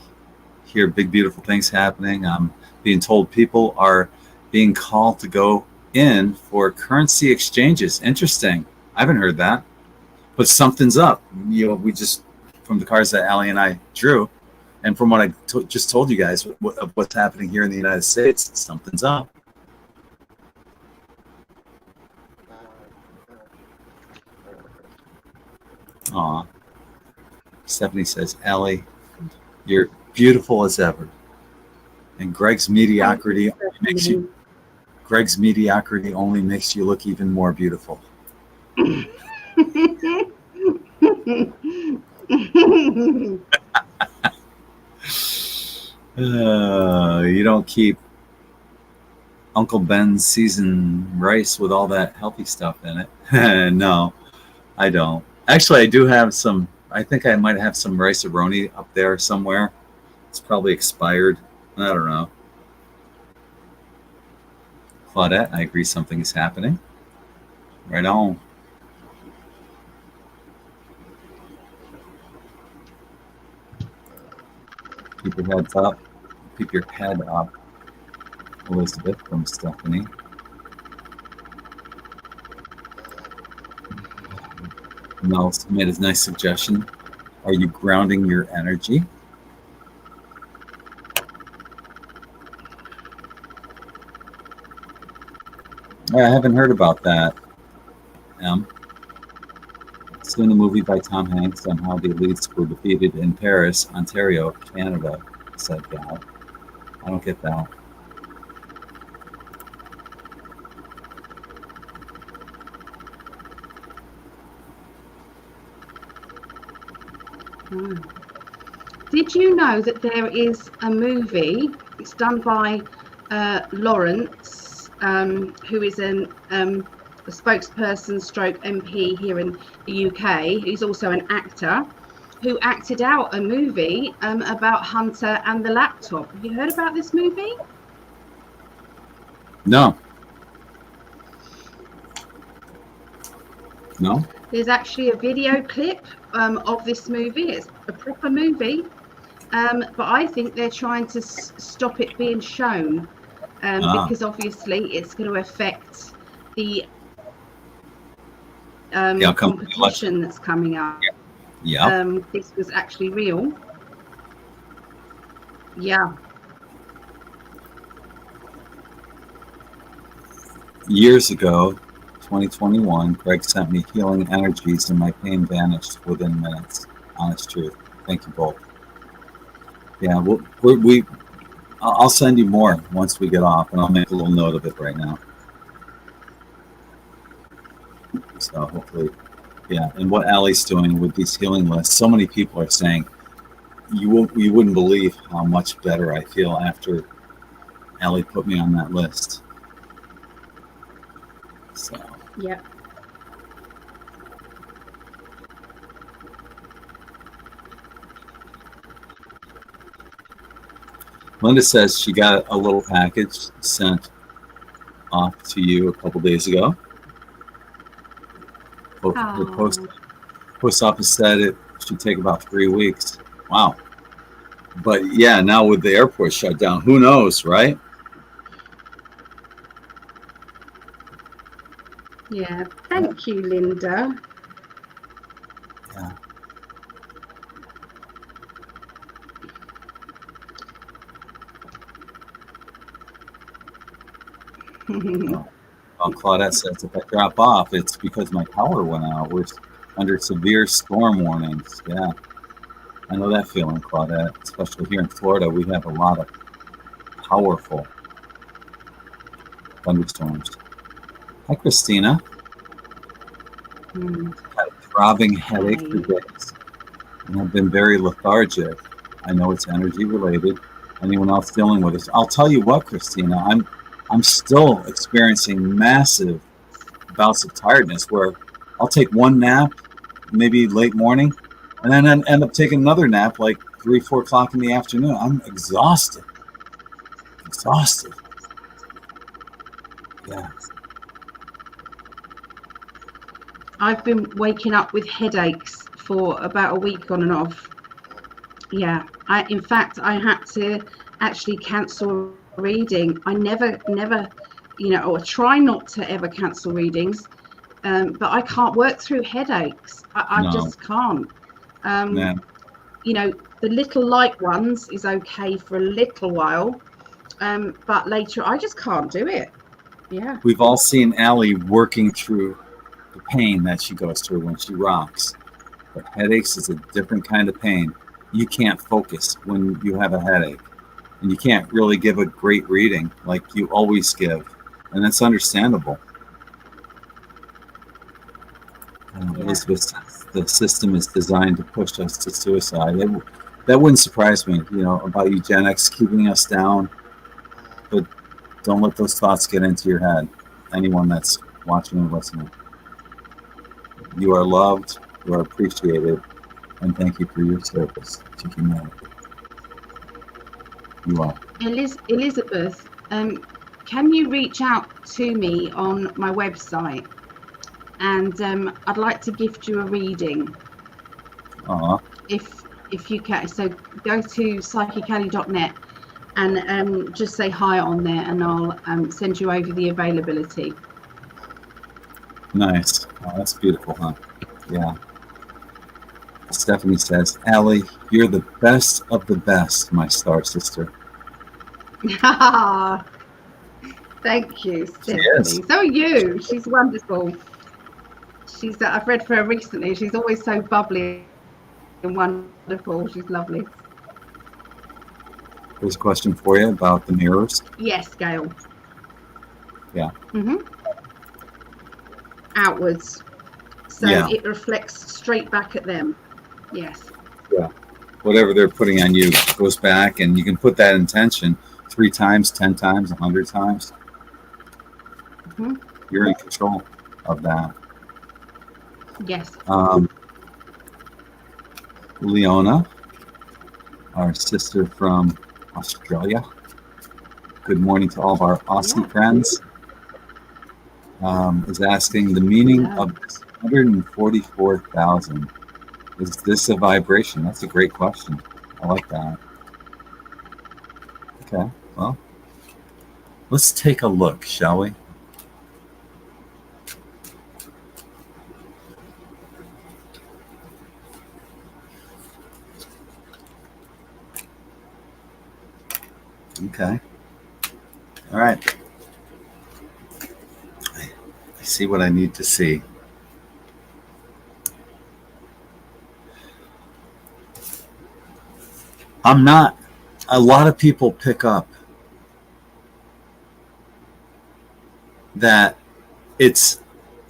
hear big, beautiful things happening. I'm being told people are being called to go in for currency exchanges. Interesting. I haven't heard that. But something's up. You know, we just, from the cards that Allie and I drew, and from what I just told you guys of what's happening here in the United States, something's up. Aw. Stephanie says, Allie, you're beautiful as ever. And Gregg's mediocrity only makes you look even more beautiful. You don't keep Uncle Ben's seasoned rice with all that healthy stuff in it. No, I don't. Actually, I do have some. I think I might have some rice-a-roni up there somewhere. It's probably expired. I don't know. Claudette, I agree something is happening. Right on. Keep your heads up. Keep your head up. Elizabeth from Stephanie. Mel made a nice suggestion. Are you grounding your energy? I haven't heard about that. Seen a movie by Tom Hanks on how the elites were defeated in Paris, Ontario, Canada, said Gal. I don't get that. Did you know that there is a movie? It's done by Lawrence, who is a spokesperson stroke MP here in the UK. He's also an actor who acted out a movie about Hunter and the laptop. Have you heard about this movie? No. No? There's actually a video clip of this movie. It's a proper movie. But I think they're trying to stop it being shown because obviously it's going to affect the competition that's coming up. Yeah. This was actually real. Yeah. Years ago, 2021, Gregg sent me healing energies and my pain vanished within minutes. Honest truth. Thank you both. Yeah, I'll send you more once we get off, and I'll make a little note of it right now. So hopefully, yeah. And what Allie's doing with these healing lists, so many people are saying, you wouldn't believe how much better I feel after Allie put me on that list. So. Yeah. Linda says she got a little package sent off to you a couple days ago. The Oh, post office said it should take about 3 weeks. Wow. But yeah, now with the airport shut down, who knows, right? yeah. Thank you, Linda. Yeah. Well, Claudette says if I drop off, it's because my power went out. We're under severe storm warnings. Yeah, I know that feeling, Claudette. Especially here in Florida, we have a lot of powerful thunderstorms. Hi, Christina. Had a throbbing headache for Okay. days, and I've been very lethargic. I know it's energy related. Anyone else dealing with this? I'll tell you what, Christina. I'm still experiencing massive bouts of tiredness where I'll take one nap, maybe late morning, and then end up taking another nap like 3, 4 o'clock in the afternoon. I'm exhausted. Exhausted. Yeah. I've been waking up with headaches for about a week on and off. Yeah. In fact, I had to actually cancel a reading. I never, or try not to ever cancel readings. But I can't work through headaches. I No. just can't. Yeah. The little light ones is okay for a little while, but later I just can't do it. Yeah. We've all seen Allie working through the pain that she goes through when she rocks. But headaches is a different kind of pain. You can't focus when you have a headache. And you can't really give a great reading like you always give. And that's understandable. Yeah. Elizabeth says the system is designed to push us to suicide. That wouldn't surprise me, about eugenics keeping us down. But don't let those thoughts get into your head. Anyone that's watching and listening. You are loved, you are appreciated, and thank you for your service to humanity. You are. Elizabeth, can you reach out to me on my website? And I'd like to gift you a reading. If you can. So go to PsychicAlly.net and just say hi on there, and I'll send you over the availability. Nice. Oh, that's beautiful, huh? Yeah. Stephanie says, Allie, you're the best of the best, my star sister. Thank you, She Stephanie. is. So are you. She's wonderful. I've read for her recently. She's always so bubbly and wonderful. She's lovely. There's a question for you about the mirrors. Yes, Gail. Yeah. Outwards. So Yeah. it reflects straight back at them. Yes. Yeah. Whatever they're putting on you goes back, and you can put that intention 3 times, 10 times, 100 times. You're in control of that. Yes. Leona, our sister from Australia. Good morning to all of our Aussie friends. Is asking the meaning of this 144,000. Is this a vibration? That's a great question. I like that. Okay, well, let's take a look, shall we? Okay. All right. I see what I need to see. A lot of people pick up that it's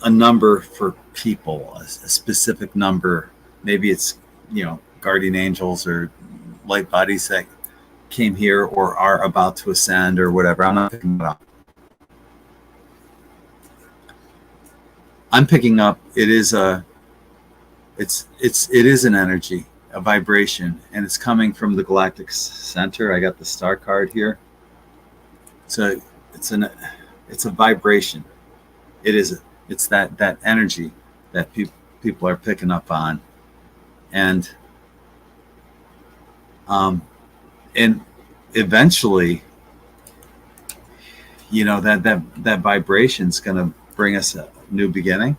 a number for people, a specific number. Maybe it's, guardian angels or light bodies that came here or are about to ascend or whatever. I'm not picking it up. I'm picking up it is an energy. a vibration, and it's coming from the galactic center. I got the star card here. So it's a vibration. It's that energy that people are picking up on, and and eventually, that vibration's going to bring us a new beginning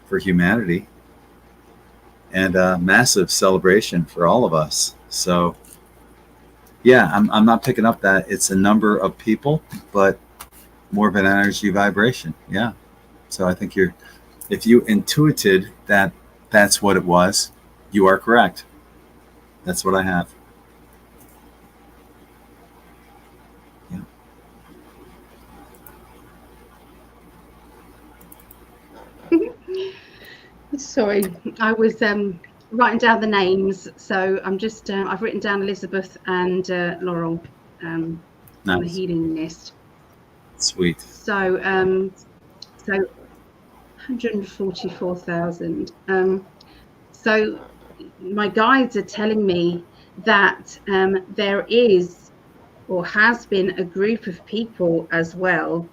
for humanity and a massive celebration for all of us. So yeah, I'm not picking up that it's a number of people, but more of an energy vibration. Yeah. So I think if you intuited that that's what it was, you are correct. That's what I have. Yeah. Sorry, I was writing down the names, so I'm just I've written down Elizabeth and Laurel on the Nice. healing list. Sweet. So 144,000. So my guides are telling me that there is or has been a group of people as well,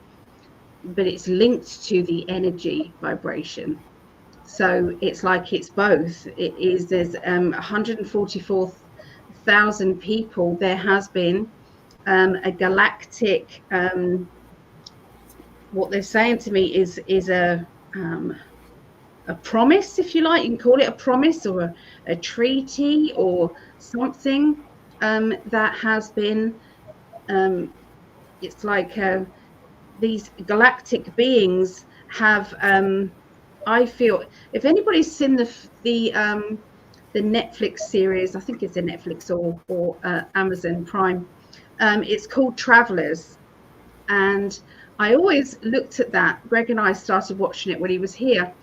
but it's linked to the energy vibration. So it's like it's both. There's 144,000 people. There has been a galactic, what they're saying to me is a promise, if you like. You can call it a promise or a treaty or something that has been, it's like these galactic beings have, I feel, if anybody's seen the Netflix series, I think it's a Netflix or Amazon Prime, it's called Travelers. And I always looked at that. Greg and I started watching it when he was here.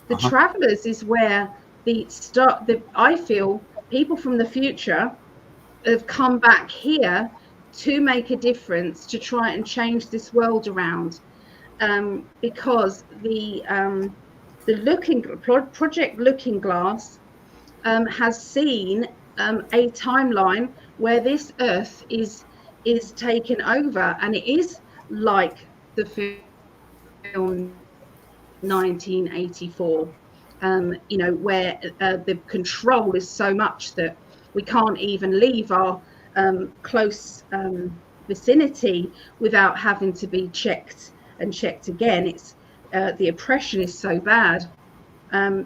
The Travelers is where I feel people from the future have come back here to make a difference, to try and change this world around, because the Project Looking Glass has seen a timeline where this Earth is taken over, and it is like the film 1984, where the control is so much that we can't even leave our close vicinity without having to be checked again. It's the oppression is so bad,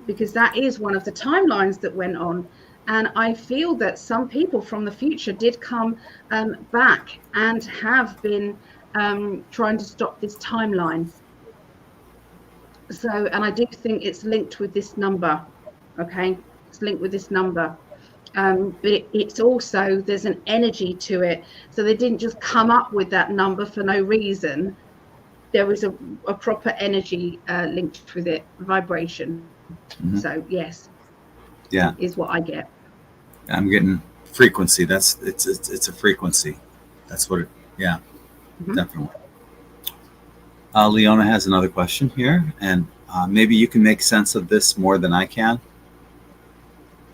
because that is one of the timelines that went on. And I feel that some people from the future did come back and have been trying to stop this timeline. So, and I do think it's linked with this number. Okay, it's linked with this number. But it's also, there's an energy to it. So they didn't just come up with that number for no reason. There was a proper energy linked with it, vibration. Mm-hmm. So yes, yeah, is what I get. I'm getting frequency. It's a frequency. That's what it. Yeah, definitely. Leona has another question here, and maybe you can make sense of this more than I can.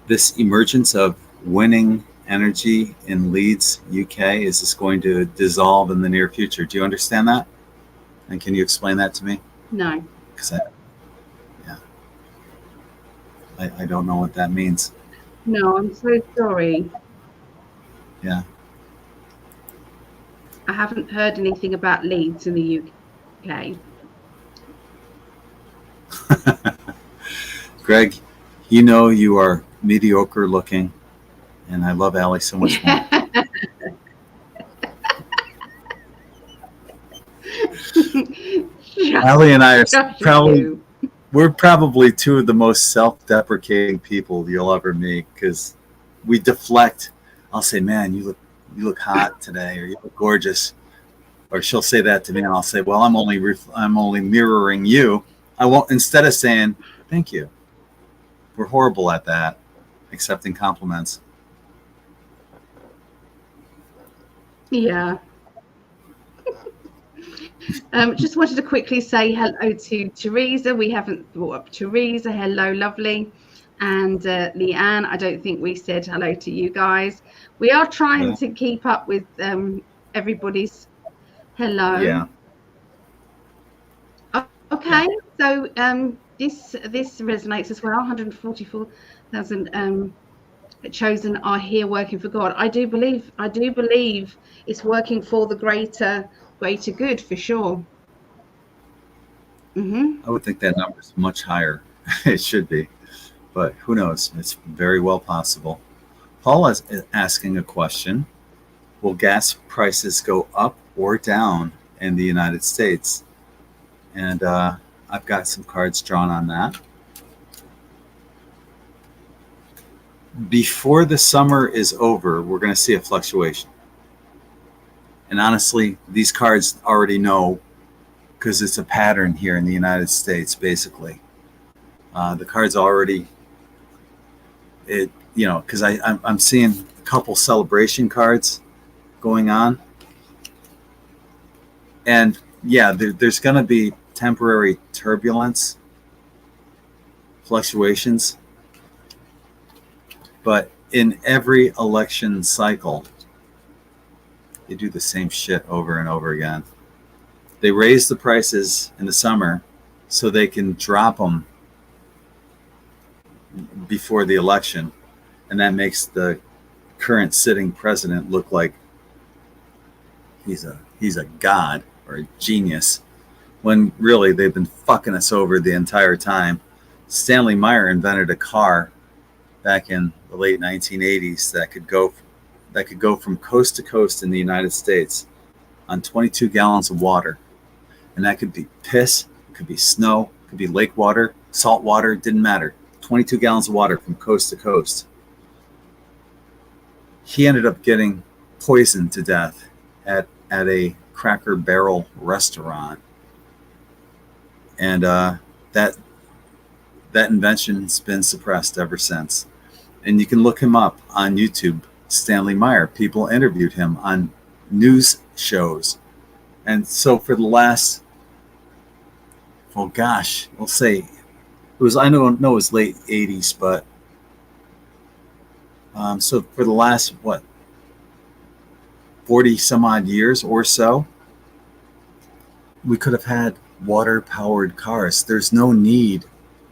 This emergence of winning energy in Leeds, UK, is this going to dissolve in the near future? Do you understand that? And can you explain that to me? No. Because I don't know what that means. No, I'm so sorry. Yeah. I haven't heard anything about Leeds in the UK. Greg, you are mediocre looking, and I love Allie so much more. Allie and I are we're probably two of the most self-deprecating people you'll ever meet, because we deflect. I'll say, man, you look hot today, or you look gorgeous. Or she'll say that to me, and I'll say, well, I'm only mirroring you. I won't, instead of saying thank you. We're horrible at that, accepting compliments. Yeah. Just wanted to quickly say hello to Teresa. We haven't brought up Teresa. Hello, lovely. and Leanne. I don't think we said hello to you guys. We are trying to keep up with everybody's hello. Yeah. Okay, so this resonates as well. 144,000 chosen are here working for God. I do believe it's working for the greater good, for sure. I would think that number is much higher. It should be, but who knows? It's very well possible. Paul is asking a question. Will gas prices go up or down in the United States? And I've got some cards drawn on that. Before the summer is over, we're going to see a fluctuation. And honestly, these cards already know, because it's a pattern here in the United States, basically. The cards already, because I'm seeing a couple celebration cards going on. And yeah, there's going to be temporary turbulence, fluctuations. But in every election cycle, they do the same shit over and over again. They raise the prices in the summer so they can drop them before the election. And that makes the current sitting president look like he's a god or a genius, when really they've been fucking us over the entire time. Stanley Meyer invented a car back in the late 1980s that could go from coast to coast in the United States on 22 gallons of water. And that could be piss, it could be snow, it could be lake water, salt water, it didn't matter. 22 gallons of water from coast to coast. He ended up getting poisoned to death at a Cracker Barrel restaurant. And that invention's been suppressed ever since. And you can look him up on YouTube, Stanley Meyer. People interviewed him on news shows. And so for the last, we'll say it was, I don't know, it was late 80s, but so for the last, 40 some odd years or so, we could have had water-powered cars. There's no need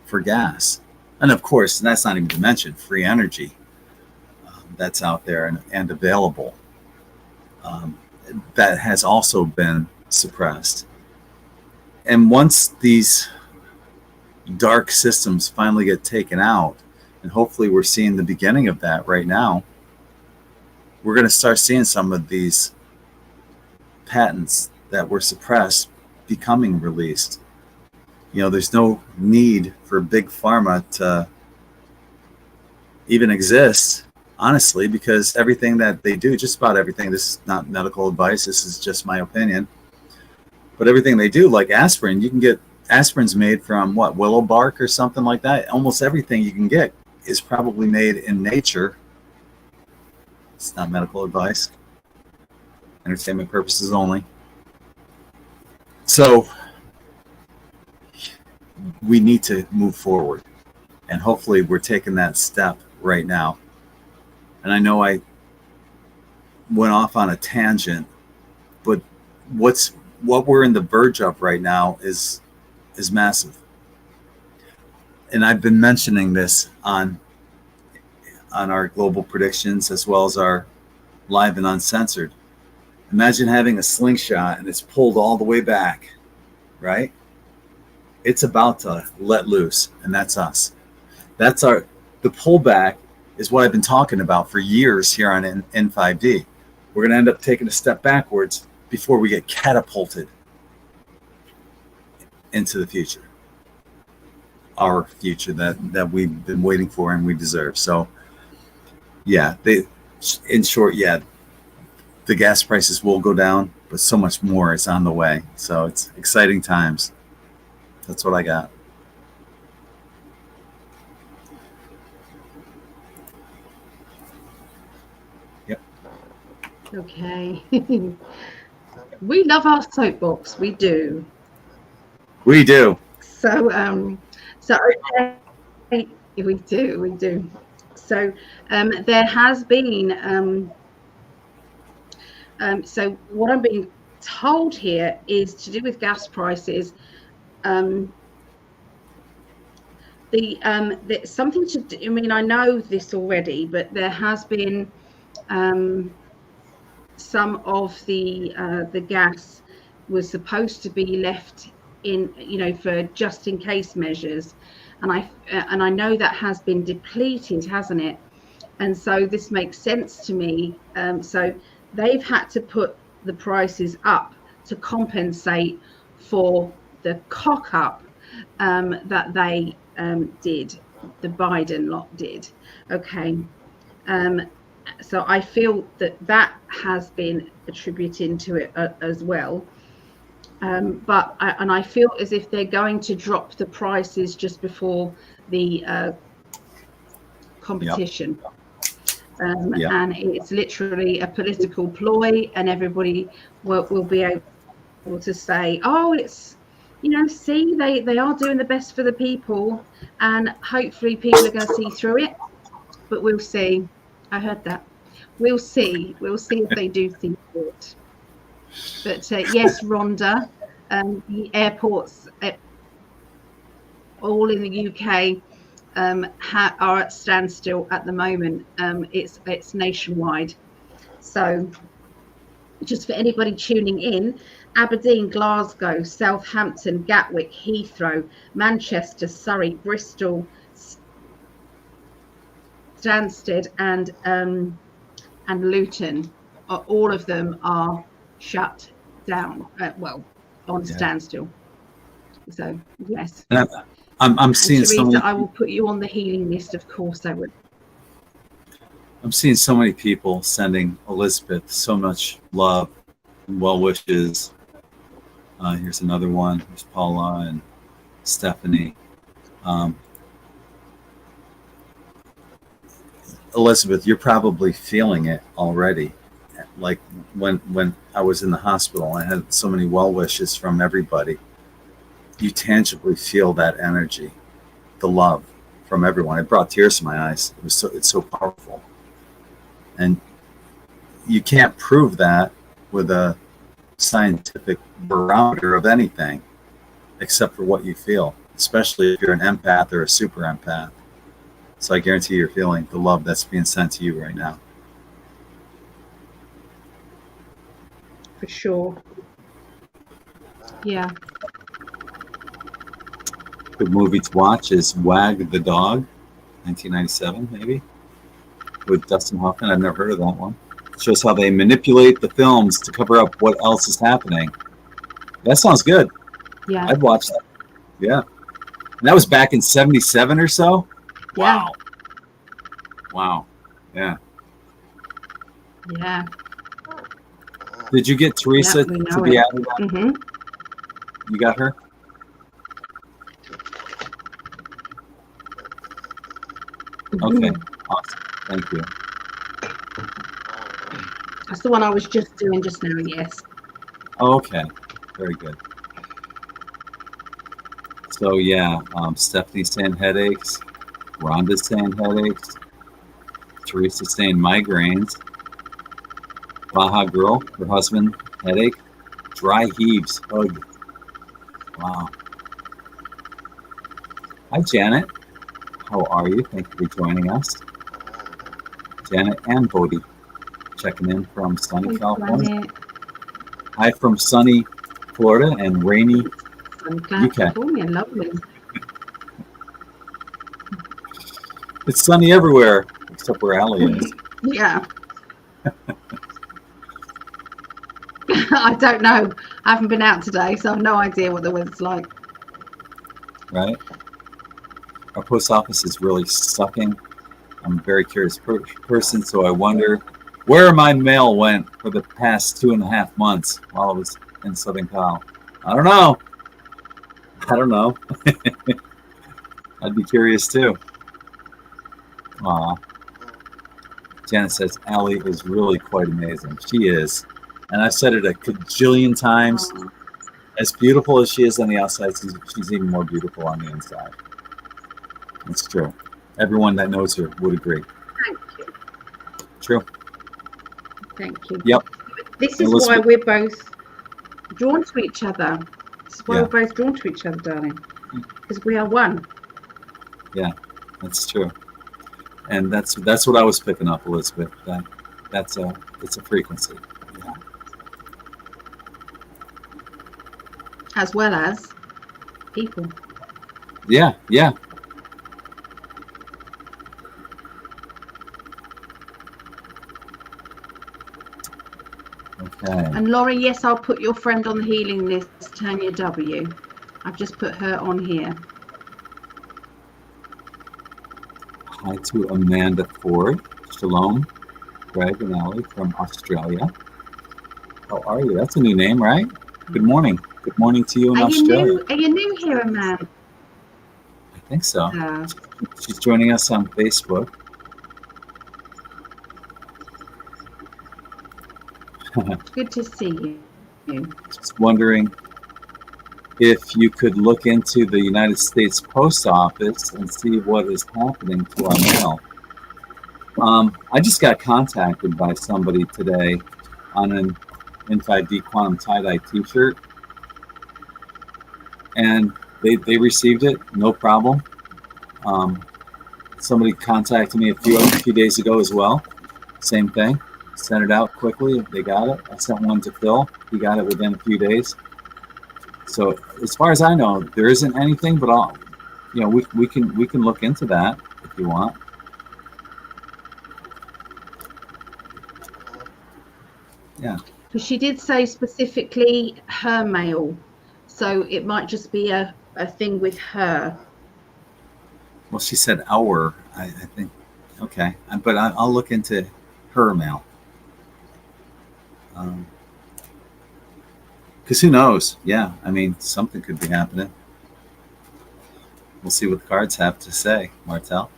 for gas. And of course, that's not even to mention free energy that's out there and available. That has also been suppressed. And once these dark systems finally get taken out, and hopefully we're seeing the beginning of that right now, we're going to start seeing some of these patents that were suppressed becoming released. There's no need for big pharma to even exist, honestly, because everything that they do, just about everything, this is not medical advice, this is just my opinion, but everything they do, like aspirin, you can get aspirin's made from willow bark or something like that. Almost everything you can get is probably made in nature. It's not medical advice, entertainment purposes only. So we need to move forward, and hopefully we're taking that step right now. And I know I went off on a tangent, but what we're in the verge of right now is massive. And I've been mentioning this on our global predictions as well as our live and uncensored. Imagine having a slingshot and it's pulled all the way back, right? It's about to let loose, and that's us. The pullback is what I've been talking about for years here on In5d. We're going to end up taking a step backwards before we get catapulted into the future. Our future that we've been waiting for and we deserve. So, yeah, in short, the gas prices will go down, but so much more is on the way. So it's exciting times. That's what I got. Yep. Okay. We love our soapbox. We do. We do. So okay. We do. So there has been. So what I'm being told here is to do with gas prices. The something to do, I mean, I know this already, but there has been some of the gas was supposed to be left in, for just in case measures, and I know that has been depleted, hasn't it? And so this makes sense to me. So they've had to put the prices up to compensate for the cock up that they did, the Biden lot did. Okay. So I feel that has been attributed to it as well. But I feel as if they're going to drop the prices just before the competition. And it's literally a political ploy, and everybody will be able to say, oh, it's, see, they are doing the best for the people, and hopefully people are going to see through it. But we'll see. I heard that. We'll see if they do see through it. But yes, Rhonda, the airports all in the UK are at standstill at the moment. It's nationwide. So just for anybody tuning in, Aberdeen, Glasgow, Southampton, Gatwick, Heathrow, Manchester, Surrey, Bristol, Stansted, and Luton, all of them are shut down. On standstill. So yes. I'm seeing Teresa, so many, I will put you on the healing list, of course I would. I'm seeing so many people sending Elizabeth so much love and well wishes. Here's another one. There's Paula and Stephanie. Elizabeth, you're probably feeling it already. Like when I was in the hospital, I had so many well wishes from everybody. You tangibly feel that energy, the love from everyone. It brought tears to my eyes. It's so powerful. And you can't prove that with a scientific barometer of anything except for what you feel, especially if you're an empath or a super empath. So I guarantee you're feeling the love that's being sent to you right now. For sure. Yeah. Good movie to watch is Wag the Dog, 1997 maybe, with Dustin Hoffman. I've never heard of that one. It shows how they manipulate the films to cover up what else is happening. That sounds good. Yeah. I'd watch that. Yeah. And that was back in 77 or so? Yeah. Wow. Yeah. Yeah. Did you get Teresa to be added? Mm-hmm. You got her? Okay. Awesome. Thank you. That's the one I was just doing just now, yes. Oh, okay. Very good. So, yeah, Stephanie's saying headaches. Rhonda's saying headaches. Teresa's saying migraines. Baja Girl, her husband, headache. Dry heaves. Ugh. Wow. Hi, Janet. How are you? Thank you for joining us. Janet and Bodhi checking in from sunny California. Hi from sunny Florida and rainy UK. California, lovely. It's sunny everywhere except where Allie is. Yeah. I don't know. I haven't been out today, so I have no idea what the weather's like. Right? Our post office is really sucking. I'm a very curious person, so I wonder where my mail went for the past 2.5 months while I was in Southern Cal. I don't know. I'd be curious too. Aw. Janet says Allie is really quite amazing. She is. And I've said it a cajillion times. As beautiful as she is on the outside, she's even more beautiful on the inside. It's true. Everyone that knows her would agree. Thank you. True. Thank you. Yep. This is why Elizabeth. we're both drawn to each other. This is why Yeah. we're both drawn to each other, darling. Because we are one. Yeah, that's true. And that's what I was picking up, Elizabeth. It's a frequency. Yeah. As well as people. Yeah, yeah. Okay. And Laurie, yes, I'll put your friend on the healing list, Tanya W. I've just put her on here. Hi to Amanda Ford. Shalom, Gregg and Allie from Australia. How are you? That's a new name, right? Good morning. Good morning to you in Australia. Are you new here, Amanda? I think so. She's joining us on Facebook. Good to see you. Just wondering if you could look into the United States Post Office and see what is happening to our mail. I just got contacted by somebody today on an In5d quantum tie-dye t-shirt, and they received it, no problem. Somebody contacted me a few days ago as well, same thing. Sent it out quickly, they got it. I sent one to Phil, he got it within a few days. So as far as I know, there isn't anything, but we can look into that if you want. Yeah. Because she did say specifically her mail, so it might just be a thing with her. Well, she said our, I think. Okay, but I'll look into her mail. Because who knows? Yeah, I mean, something could be happening. We'll see what the cards have to say, Martel.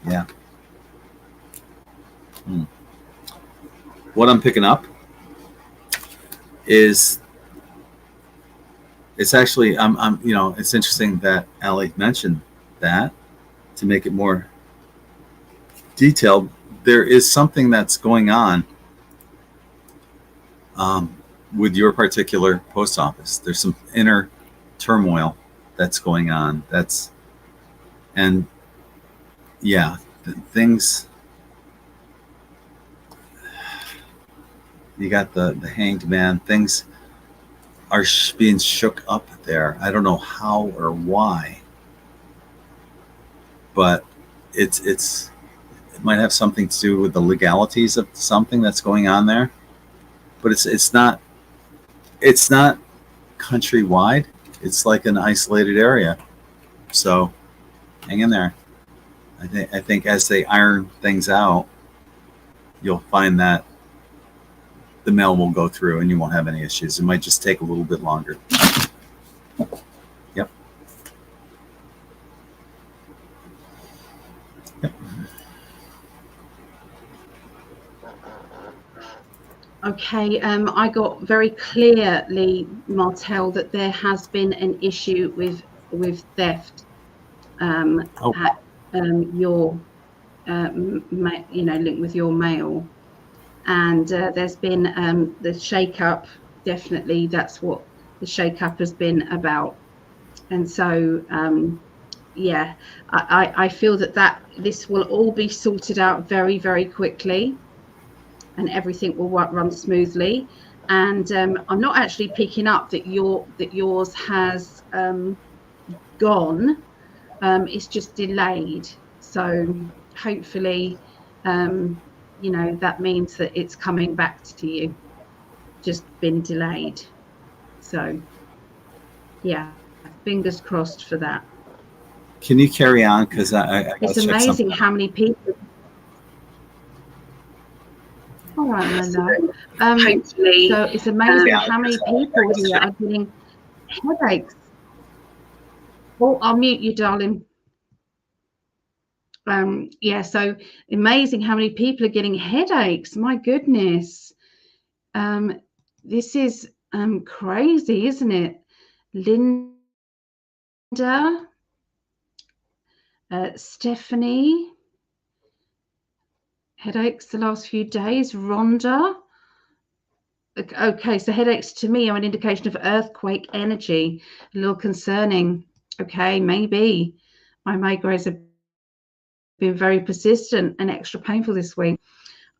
Yeah. What I'm picking up is it's actually I'm it's interesting that Allie mentioned that to make it more detailed. There is something that's going on with your particular post office. There's some inner turmoil that's going on. And yeah, things. You got the hanged man. Things are being shook up there. I don't know how or why, but it might have something to do with the legalities of something that's going on there. But it's not countrywide. It's like an isolated area. So hang in there. I think as they iron things out, you'll find that the mail will go through and you won't have any issues. It might just take a little bit longer. Yep. Yep. Okay, I got very clearly, Martel, that there has been an issue with theft at your link with your mail, and there's been the shake-up. Definitely, that's what the shake-up has been about. And so yeah, I feel that this will all be sorted out very, very quickly, and everything will run smoothly. And I'm not actually picking up that yours has gone. It's just delayed. So hopefully, that means that it's coming back to you. Just been delayed. So yeah, fingers crossed for that. Can you carry on? Because I it's amazing how many people. All right, my love. Hopefully, so it's amazing how many people here are getting headaches. Oh, I'll mute you, darling. Yeah, so amazing how many people are getting headaches. My goodness. This is crazy, isn't it? Linda, Stephanie, headaches the last few days. Rhonda, okay, so headaches to me are an indication of earthquake energy. A little concerning. Okay, maybe my migraines have been very persistent and extra painful this week.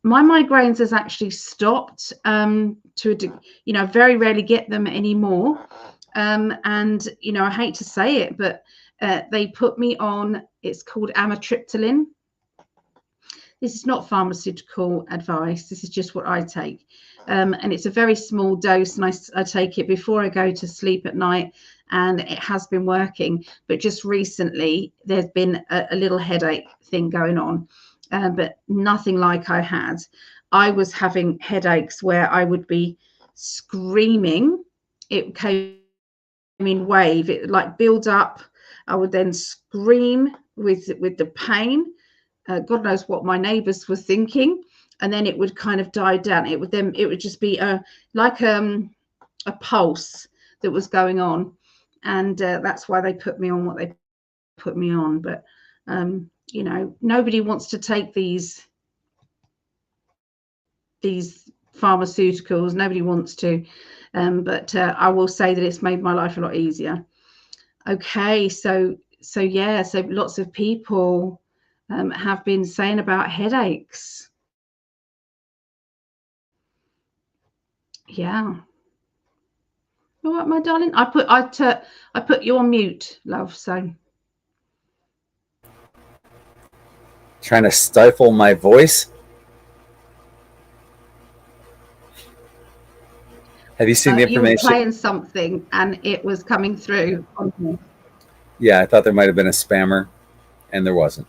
My migraines has actually stopped very rarely get them anymore. And I hate to say it, but they put me on, it's called amitriptyline. This is not pharmaceutical advice. This is just what I take. And it's a very small dose, and I take it before I go to sleep at night, and it has been working. But just recently, there's been a little headache thing going on, but nothing like I had. I was having headaches where I would be screaming. It came in wave. It like build up. I would then scream with the pain. God knows what my neighbors were thinking, and then it would kind of die down. It would just be like a pulse that was going on, and that's why they put me on what they put me on. But nobody wants to take these pharmaceuticals. Nobody wants to, but I will say that it's made my life a lot easier. Okay, so lots of people have been saying about headaches. Yeah. All right, my darling. I put you on mute, love. So Trying to stifle my voice. Have you seen the information? You were playing something and it was coming through on here. Yeah, I thought there might have been a spammer, and there wasn't.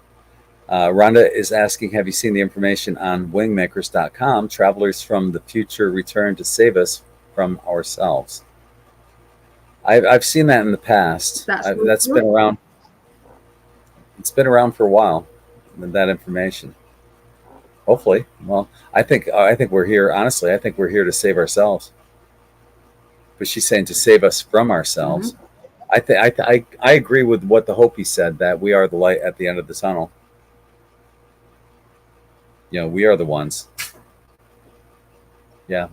Rhonda is asking, have you seen the information on wingmakers.com? Travelers from the future return to save us from ourselves. I've seen that in the past. That's been around. It's been around for a while, that information. Hopefully. Well, I think we're here. Honestly, I think we're here to save ourselves. But she's saying to save us from ourselves. Mm-hmm. I agree with what the Hopi said, that we are the light at the end of the tunnel. We are the ones. Yeah.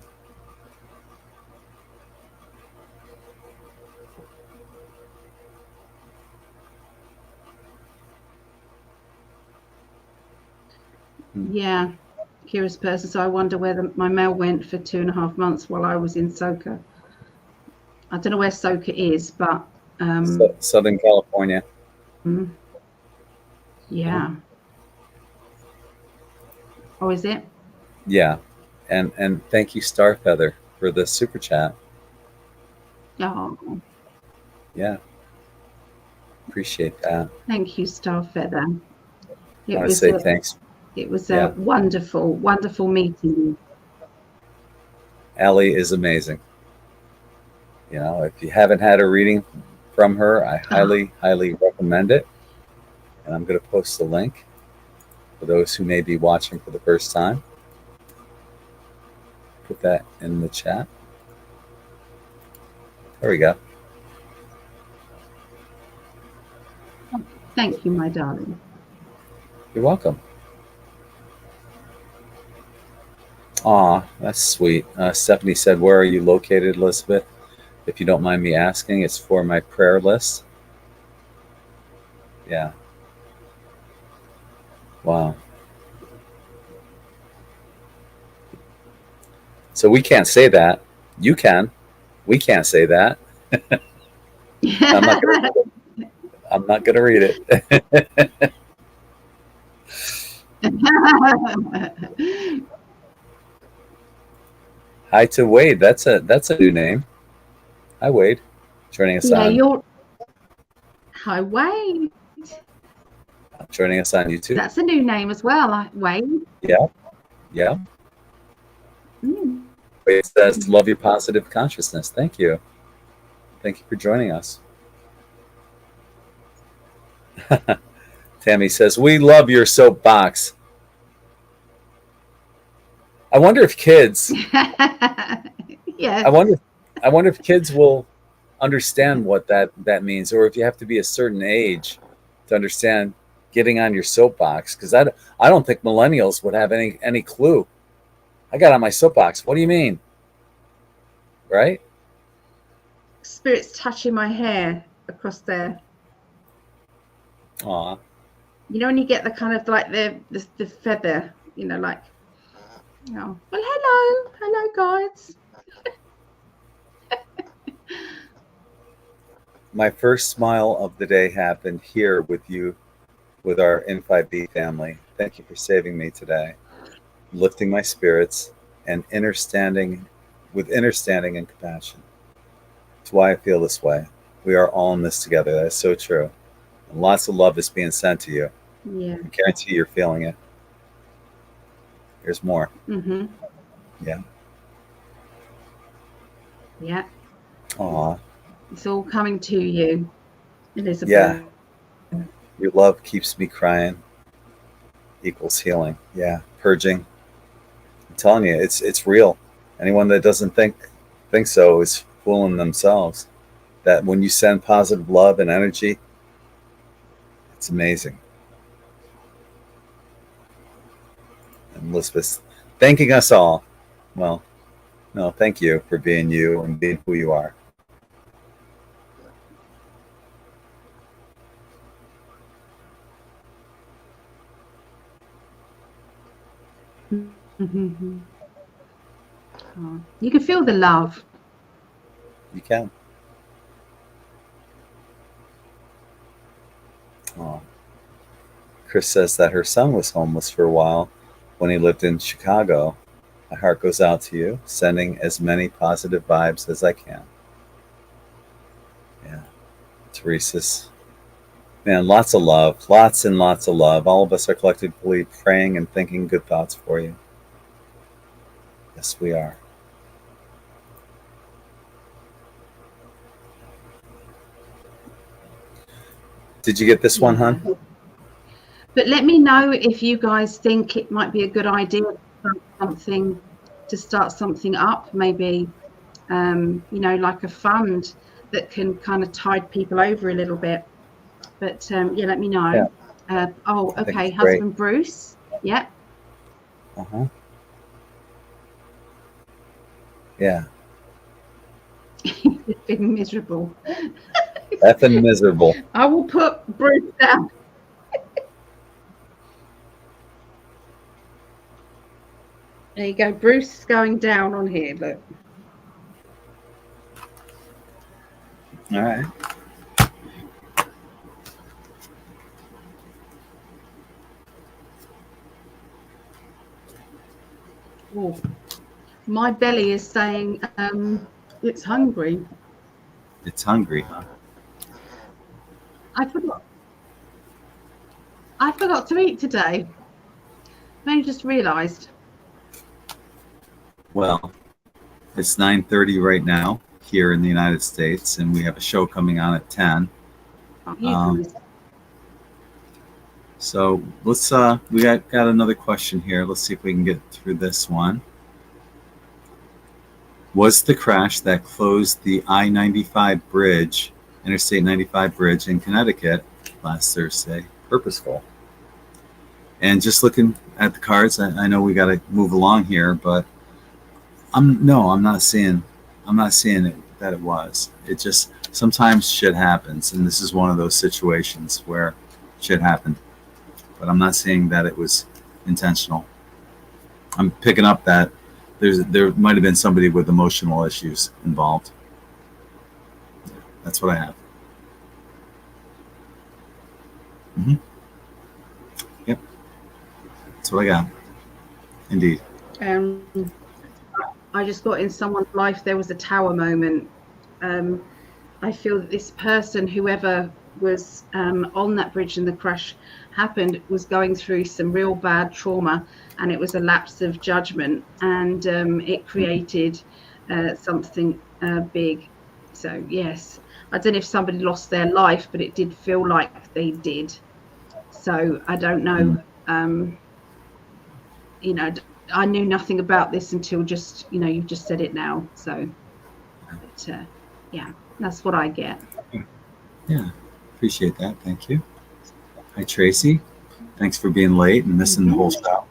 Yeah. Curious person. So I wonder where my mail went for 2.5 months while I was in Soka. I don't know where Soka is, but Southern California. Yeah. Oh, is it? Yeah. And thank you, Starfeather, for the super chat. Oh. Yeah. Appreciate that. Thank you, Starfeather. I want to say thanks. It was a wonderful, wonderful meeting. Allie is amazing. If you haven't had a reading from her, I highly, highly recommend it. And I'm going to post the link for those who may be watching for the first time. Put that in the chat. There we go. Thank you, my darling. You're welcome. Aw, that's sweet. Stephanie said, where are you located, Elizabeth? If you don't mind me asking, it's for my prayer list. Yeah. Wow. So we can't say that. You can. We can't say that. I'm not gonna read it. Hi to Wade. That's a new name. Hi, Wade. Joining us on. Hi, Wade. Joining us on YouTube. That's a new name as well, Wade. Yeah. Yeah. Wade says, love your positive consciousness. Thank you. Thank you for joining us. Tammy says, we love your soapbox. I wonder if kids. Yes. I wonder if kids will understand what that means, or if you have to be a certain age to understand getting on your soapbox, because I don't think millennials would have any clue. I got on my soapbox. What do you mean? Right? Spirit's touching my hair across there. Aw. You know when you get the kind of like the feather, you know, like, oh, well, hello guys. My first smile of the day happened here with you, with our In5d family. Thank you for saving me today, lifting my spirits, and understanding and compassion. It's why I feel this way. We are all in this together. That is so true. And lots of love is being sent to you. Yeah. I guarantee you're feeling it. Here's more. Mm-hmm. Yeah. Yeah. Aw. It's all coming to you, Elizabeth. Yeah. Your love keeps me crying. Equals healing. Yeah. Purging. I'm telling you, it's real. Anyone that doesn't think so is fooling themselves. That when you send positive love and energy, it's amazing. And Elizabeth thanking us all. Well, no, thank you for being you and being who you are. Mm-hmm. Oh, you can feel the love. You can. Oh. Chris says that her son was homeless for a while when he lived in Chicago. My heart goes out to you, sending as many positive vibes as I can. Yeah. Teresa's. Man, lots of love. Lots and lots of love. All of us are collectively praying and thinking good thoughts for you. Yes, we are. Did you get this one, hon? But let me know if you guys think it might be a good idea to start something up, maybe, you know, like a fund that can kind of tide people over a little bit. But yeah, let me know. Yeah. Oh, okay, husband Bruce. Yeah. Uh-huh. Yeah. It's been miserable. Effing miserable. I will put Bruce down. There you go. Bruce is going down on here. Look. All right. Oh, my belly is saying it's hungry. It's hungry, huh? I forgot to eat today. I just realised. Well, it's 9:30 right now here in the United States, and we have a show coming on at 10. So let's we got another question here. Let's see if we can get through this one. Was the crash that closed the I-95 bridge, Interstate 95 bridge in Connecticut last Thursday, purposeful? And just looking at the cards, I know we got to move along here, but I'm not seeing it that it was. It just, sometimes shit happens, and this is one of those situations where shit happened. But I'm not seeing that it was intentional. I'm picking up that there might have been somebody with emotional issues involved. That's what I have. Mm-hmm. Yep. That's what I got. Indeed. I just got in someone's life, there was a tower moment. I feel that this person, whoever was on that bridge and the crash happened, was going through some real bad trauma, and it was a lapse of judgment, and it created something big. So yes, I don't know if somebody lost their life, but it did feel like they did. So I don't know. You know, I knew nothing about this until just, you know, you've just said it now. So but, yeah, that's what I get. Yeah, appreciate that. Thank you. Hi, Tracy. Thanks for being late and missing the whole show.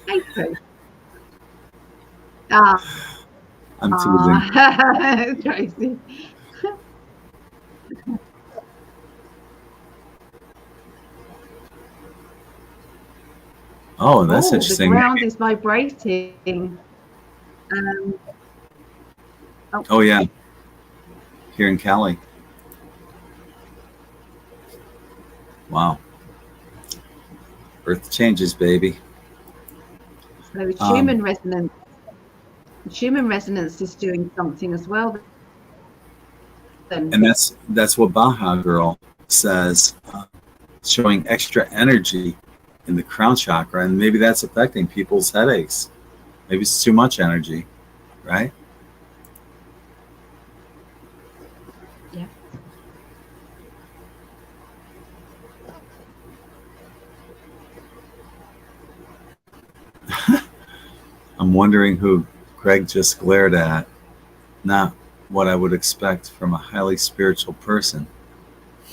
Hi, Tracy. Ah, I'm teasing. Tracy. Oh, that's Oh, the interesting. ground is vibrating. Oh, yeah. Here in Cali. Wow. Earth changes, baby. So human resonance. Human resonance is doing something as well. Then. And that's what Baja Girl says, showing extra energy in the crown chakra, and maybe that's affecting people's headaches. Maybe it's too much energy, right? Yeah. I'm wondering who Greg just glared at. Not what I would expect from a highly spiritual person.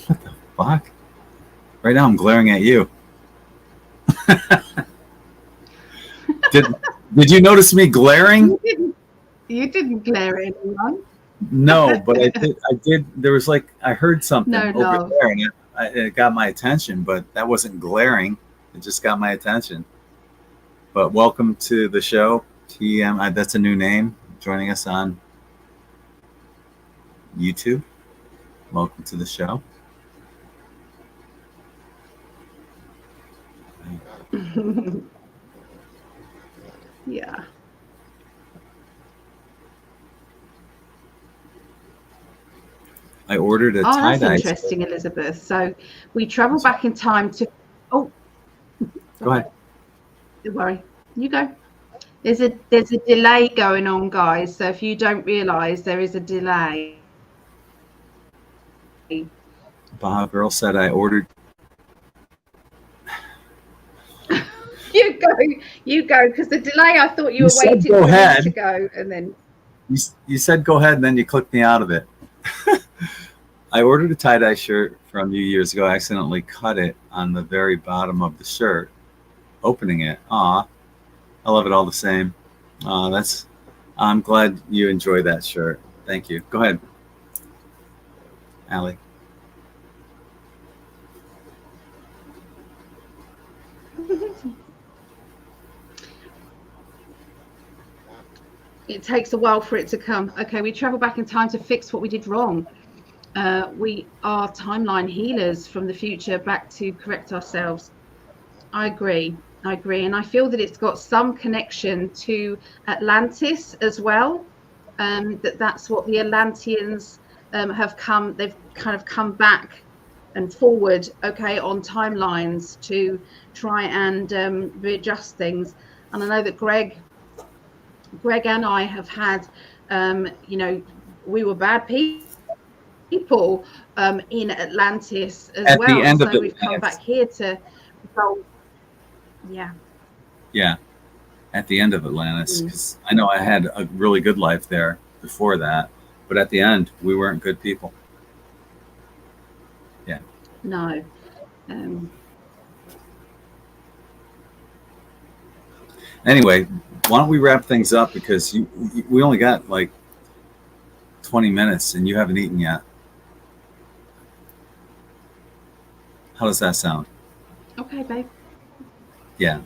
What the fuck? Right now I'm glaring at you. Did you notice me glaring? You didn't glare at anyone. No, but I did. There was like I heard something No, over love. there, and it got my attention. But that wasn't glaring. It just got my attention. But welcome to the show, TM. That's a new name. Joining us on YouTube. Welcome to the show. Yeah. I ordered a Oh, tie-dye. that's interesting, Elizabeth. So we travel back in time to. Oh, go ahead. Don't worry. You go. There's a delay going on, guys. So if you don't realise, there is a delay. Baja Girl said I ordered. You go, because the delay. I thought you were waiting go for ahead. me to go, and then you said go ahead, and then you clicked me out of it. I ordered a tie-dye shirt from you years ago. I accidentally cut it on the very bottom of the shirt, opening it. Aw, I love it all the same. I'm glad you enjoy that shirt. Thank you. Go ahead, Allie. it takes a while for it to come. Okay, we travel back in time to fix what we did wrong. We are timeline healers from the future back to correct ourselves. I agree, and I feel that it's got some connection to Atlantis as well. That's what the Atlanteans have come. They've kind of come back and forward, okay, on timelines to try and readjust things. And I know that Greg and I have had, we were bad people in Atlantis as well. The end so of we've come back here to yeah. At the end of Atlantis, because I know I had a really good life there before that, but at the end we weren't good people. Yeah. No. Anyway, why don't we wrap things up, because we only got like 20 minutes and you haven't eaten yet. How does that sound? Okay, babe. Yeah.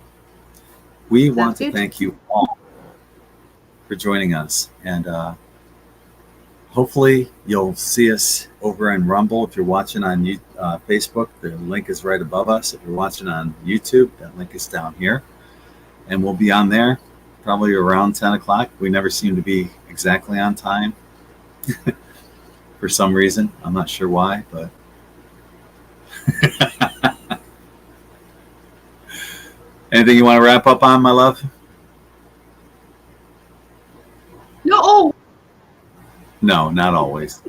We want to thank you all for joining us, and hopefully you'll see us over on Rumble. If you're watching on Facebook, the link is right above us. If you're watching on YouTube, that link is down here, and we'll be on there probably around 10 o'clock. We never seem to be exactly on time for some reason. I'm not sure why, but anything you want to wrap up on, my love? No, not always.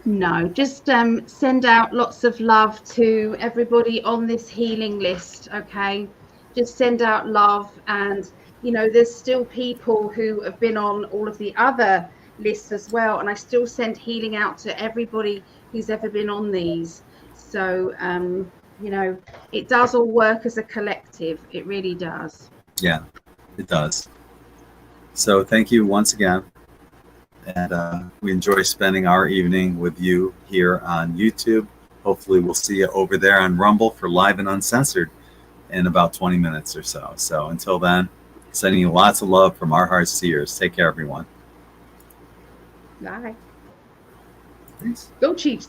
No, just send out lots of love to everybody on this healing list, okay? Just send out love, and there's still people who have been on all of the other list as well, and I still send healing out to everybody who's ever been on these. So you know, it does all work as a collective. It really does. Yeah, it does. So thank you once again. And we enjoy spending our evening with you here on YouTube. Hopefully we'll see you over there on Rumble for Live and Uncensored in about 20 minutes or so. So until then, sending you lots of love from our hearts to yours. Take care, everyone. Bye. Peace. Go Chiefs.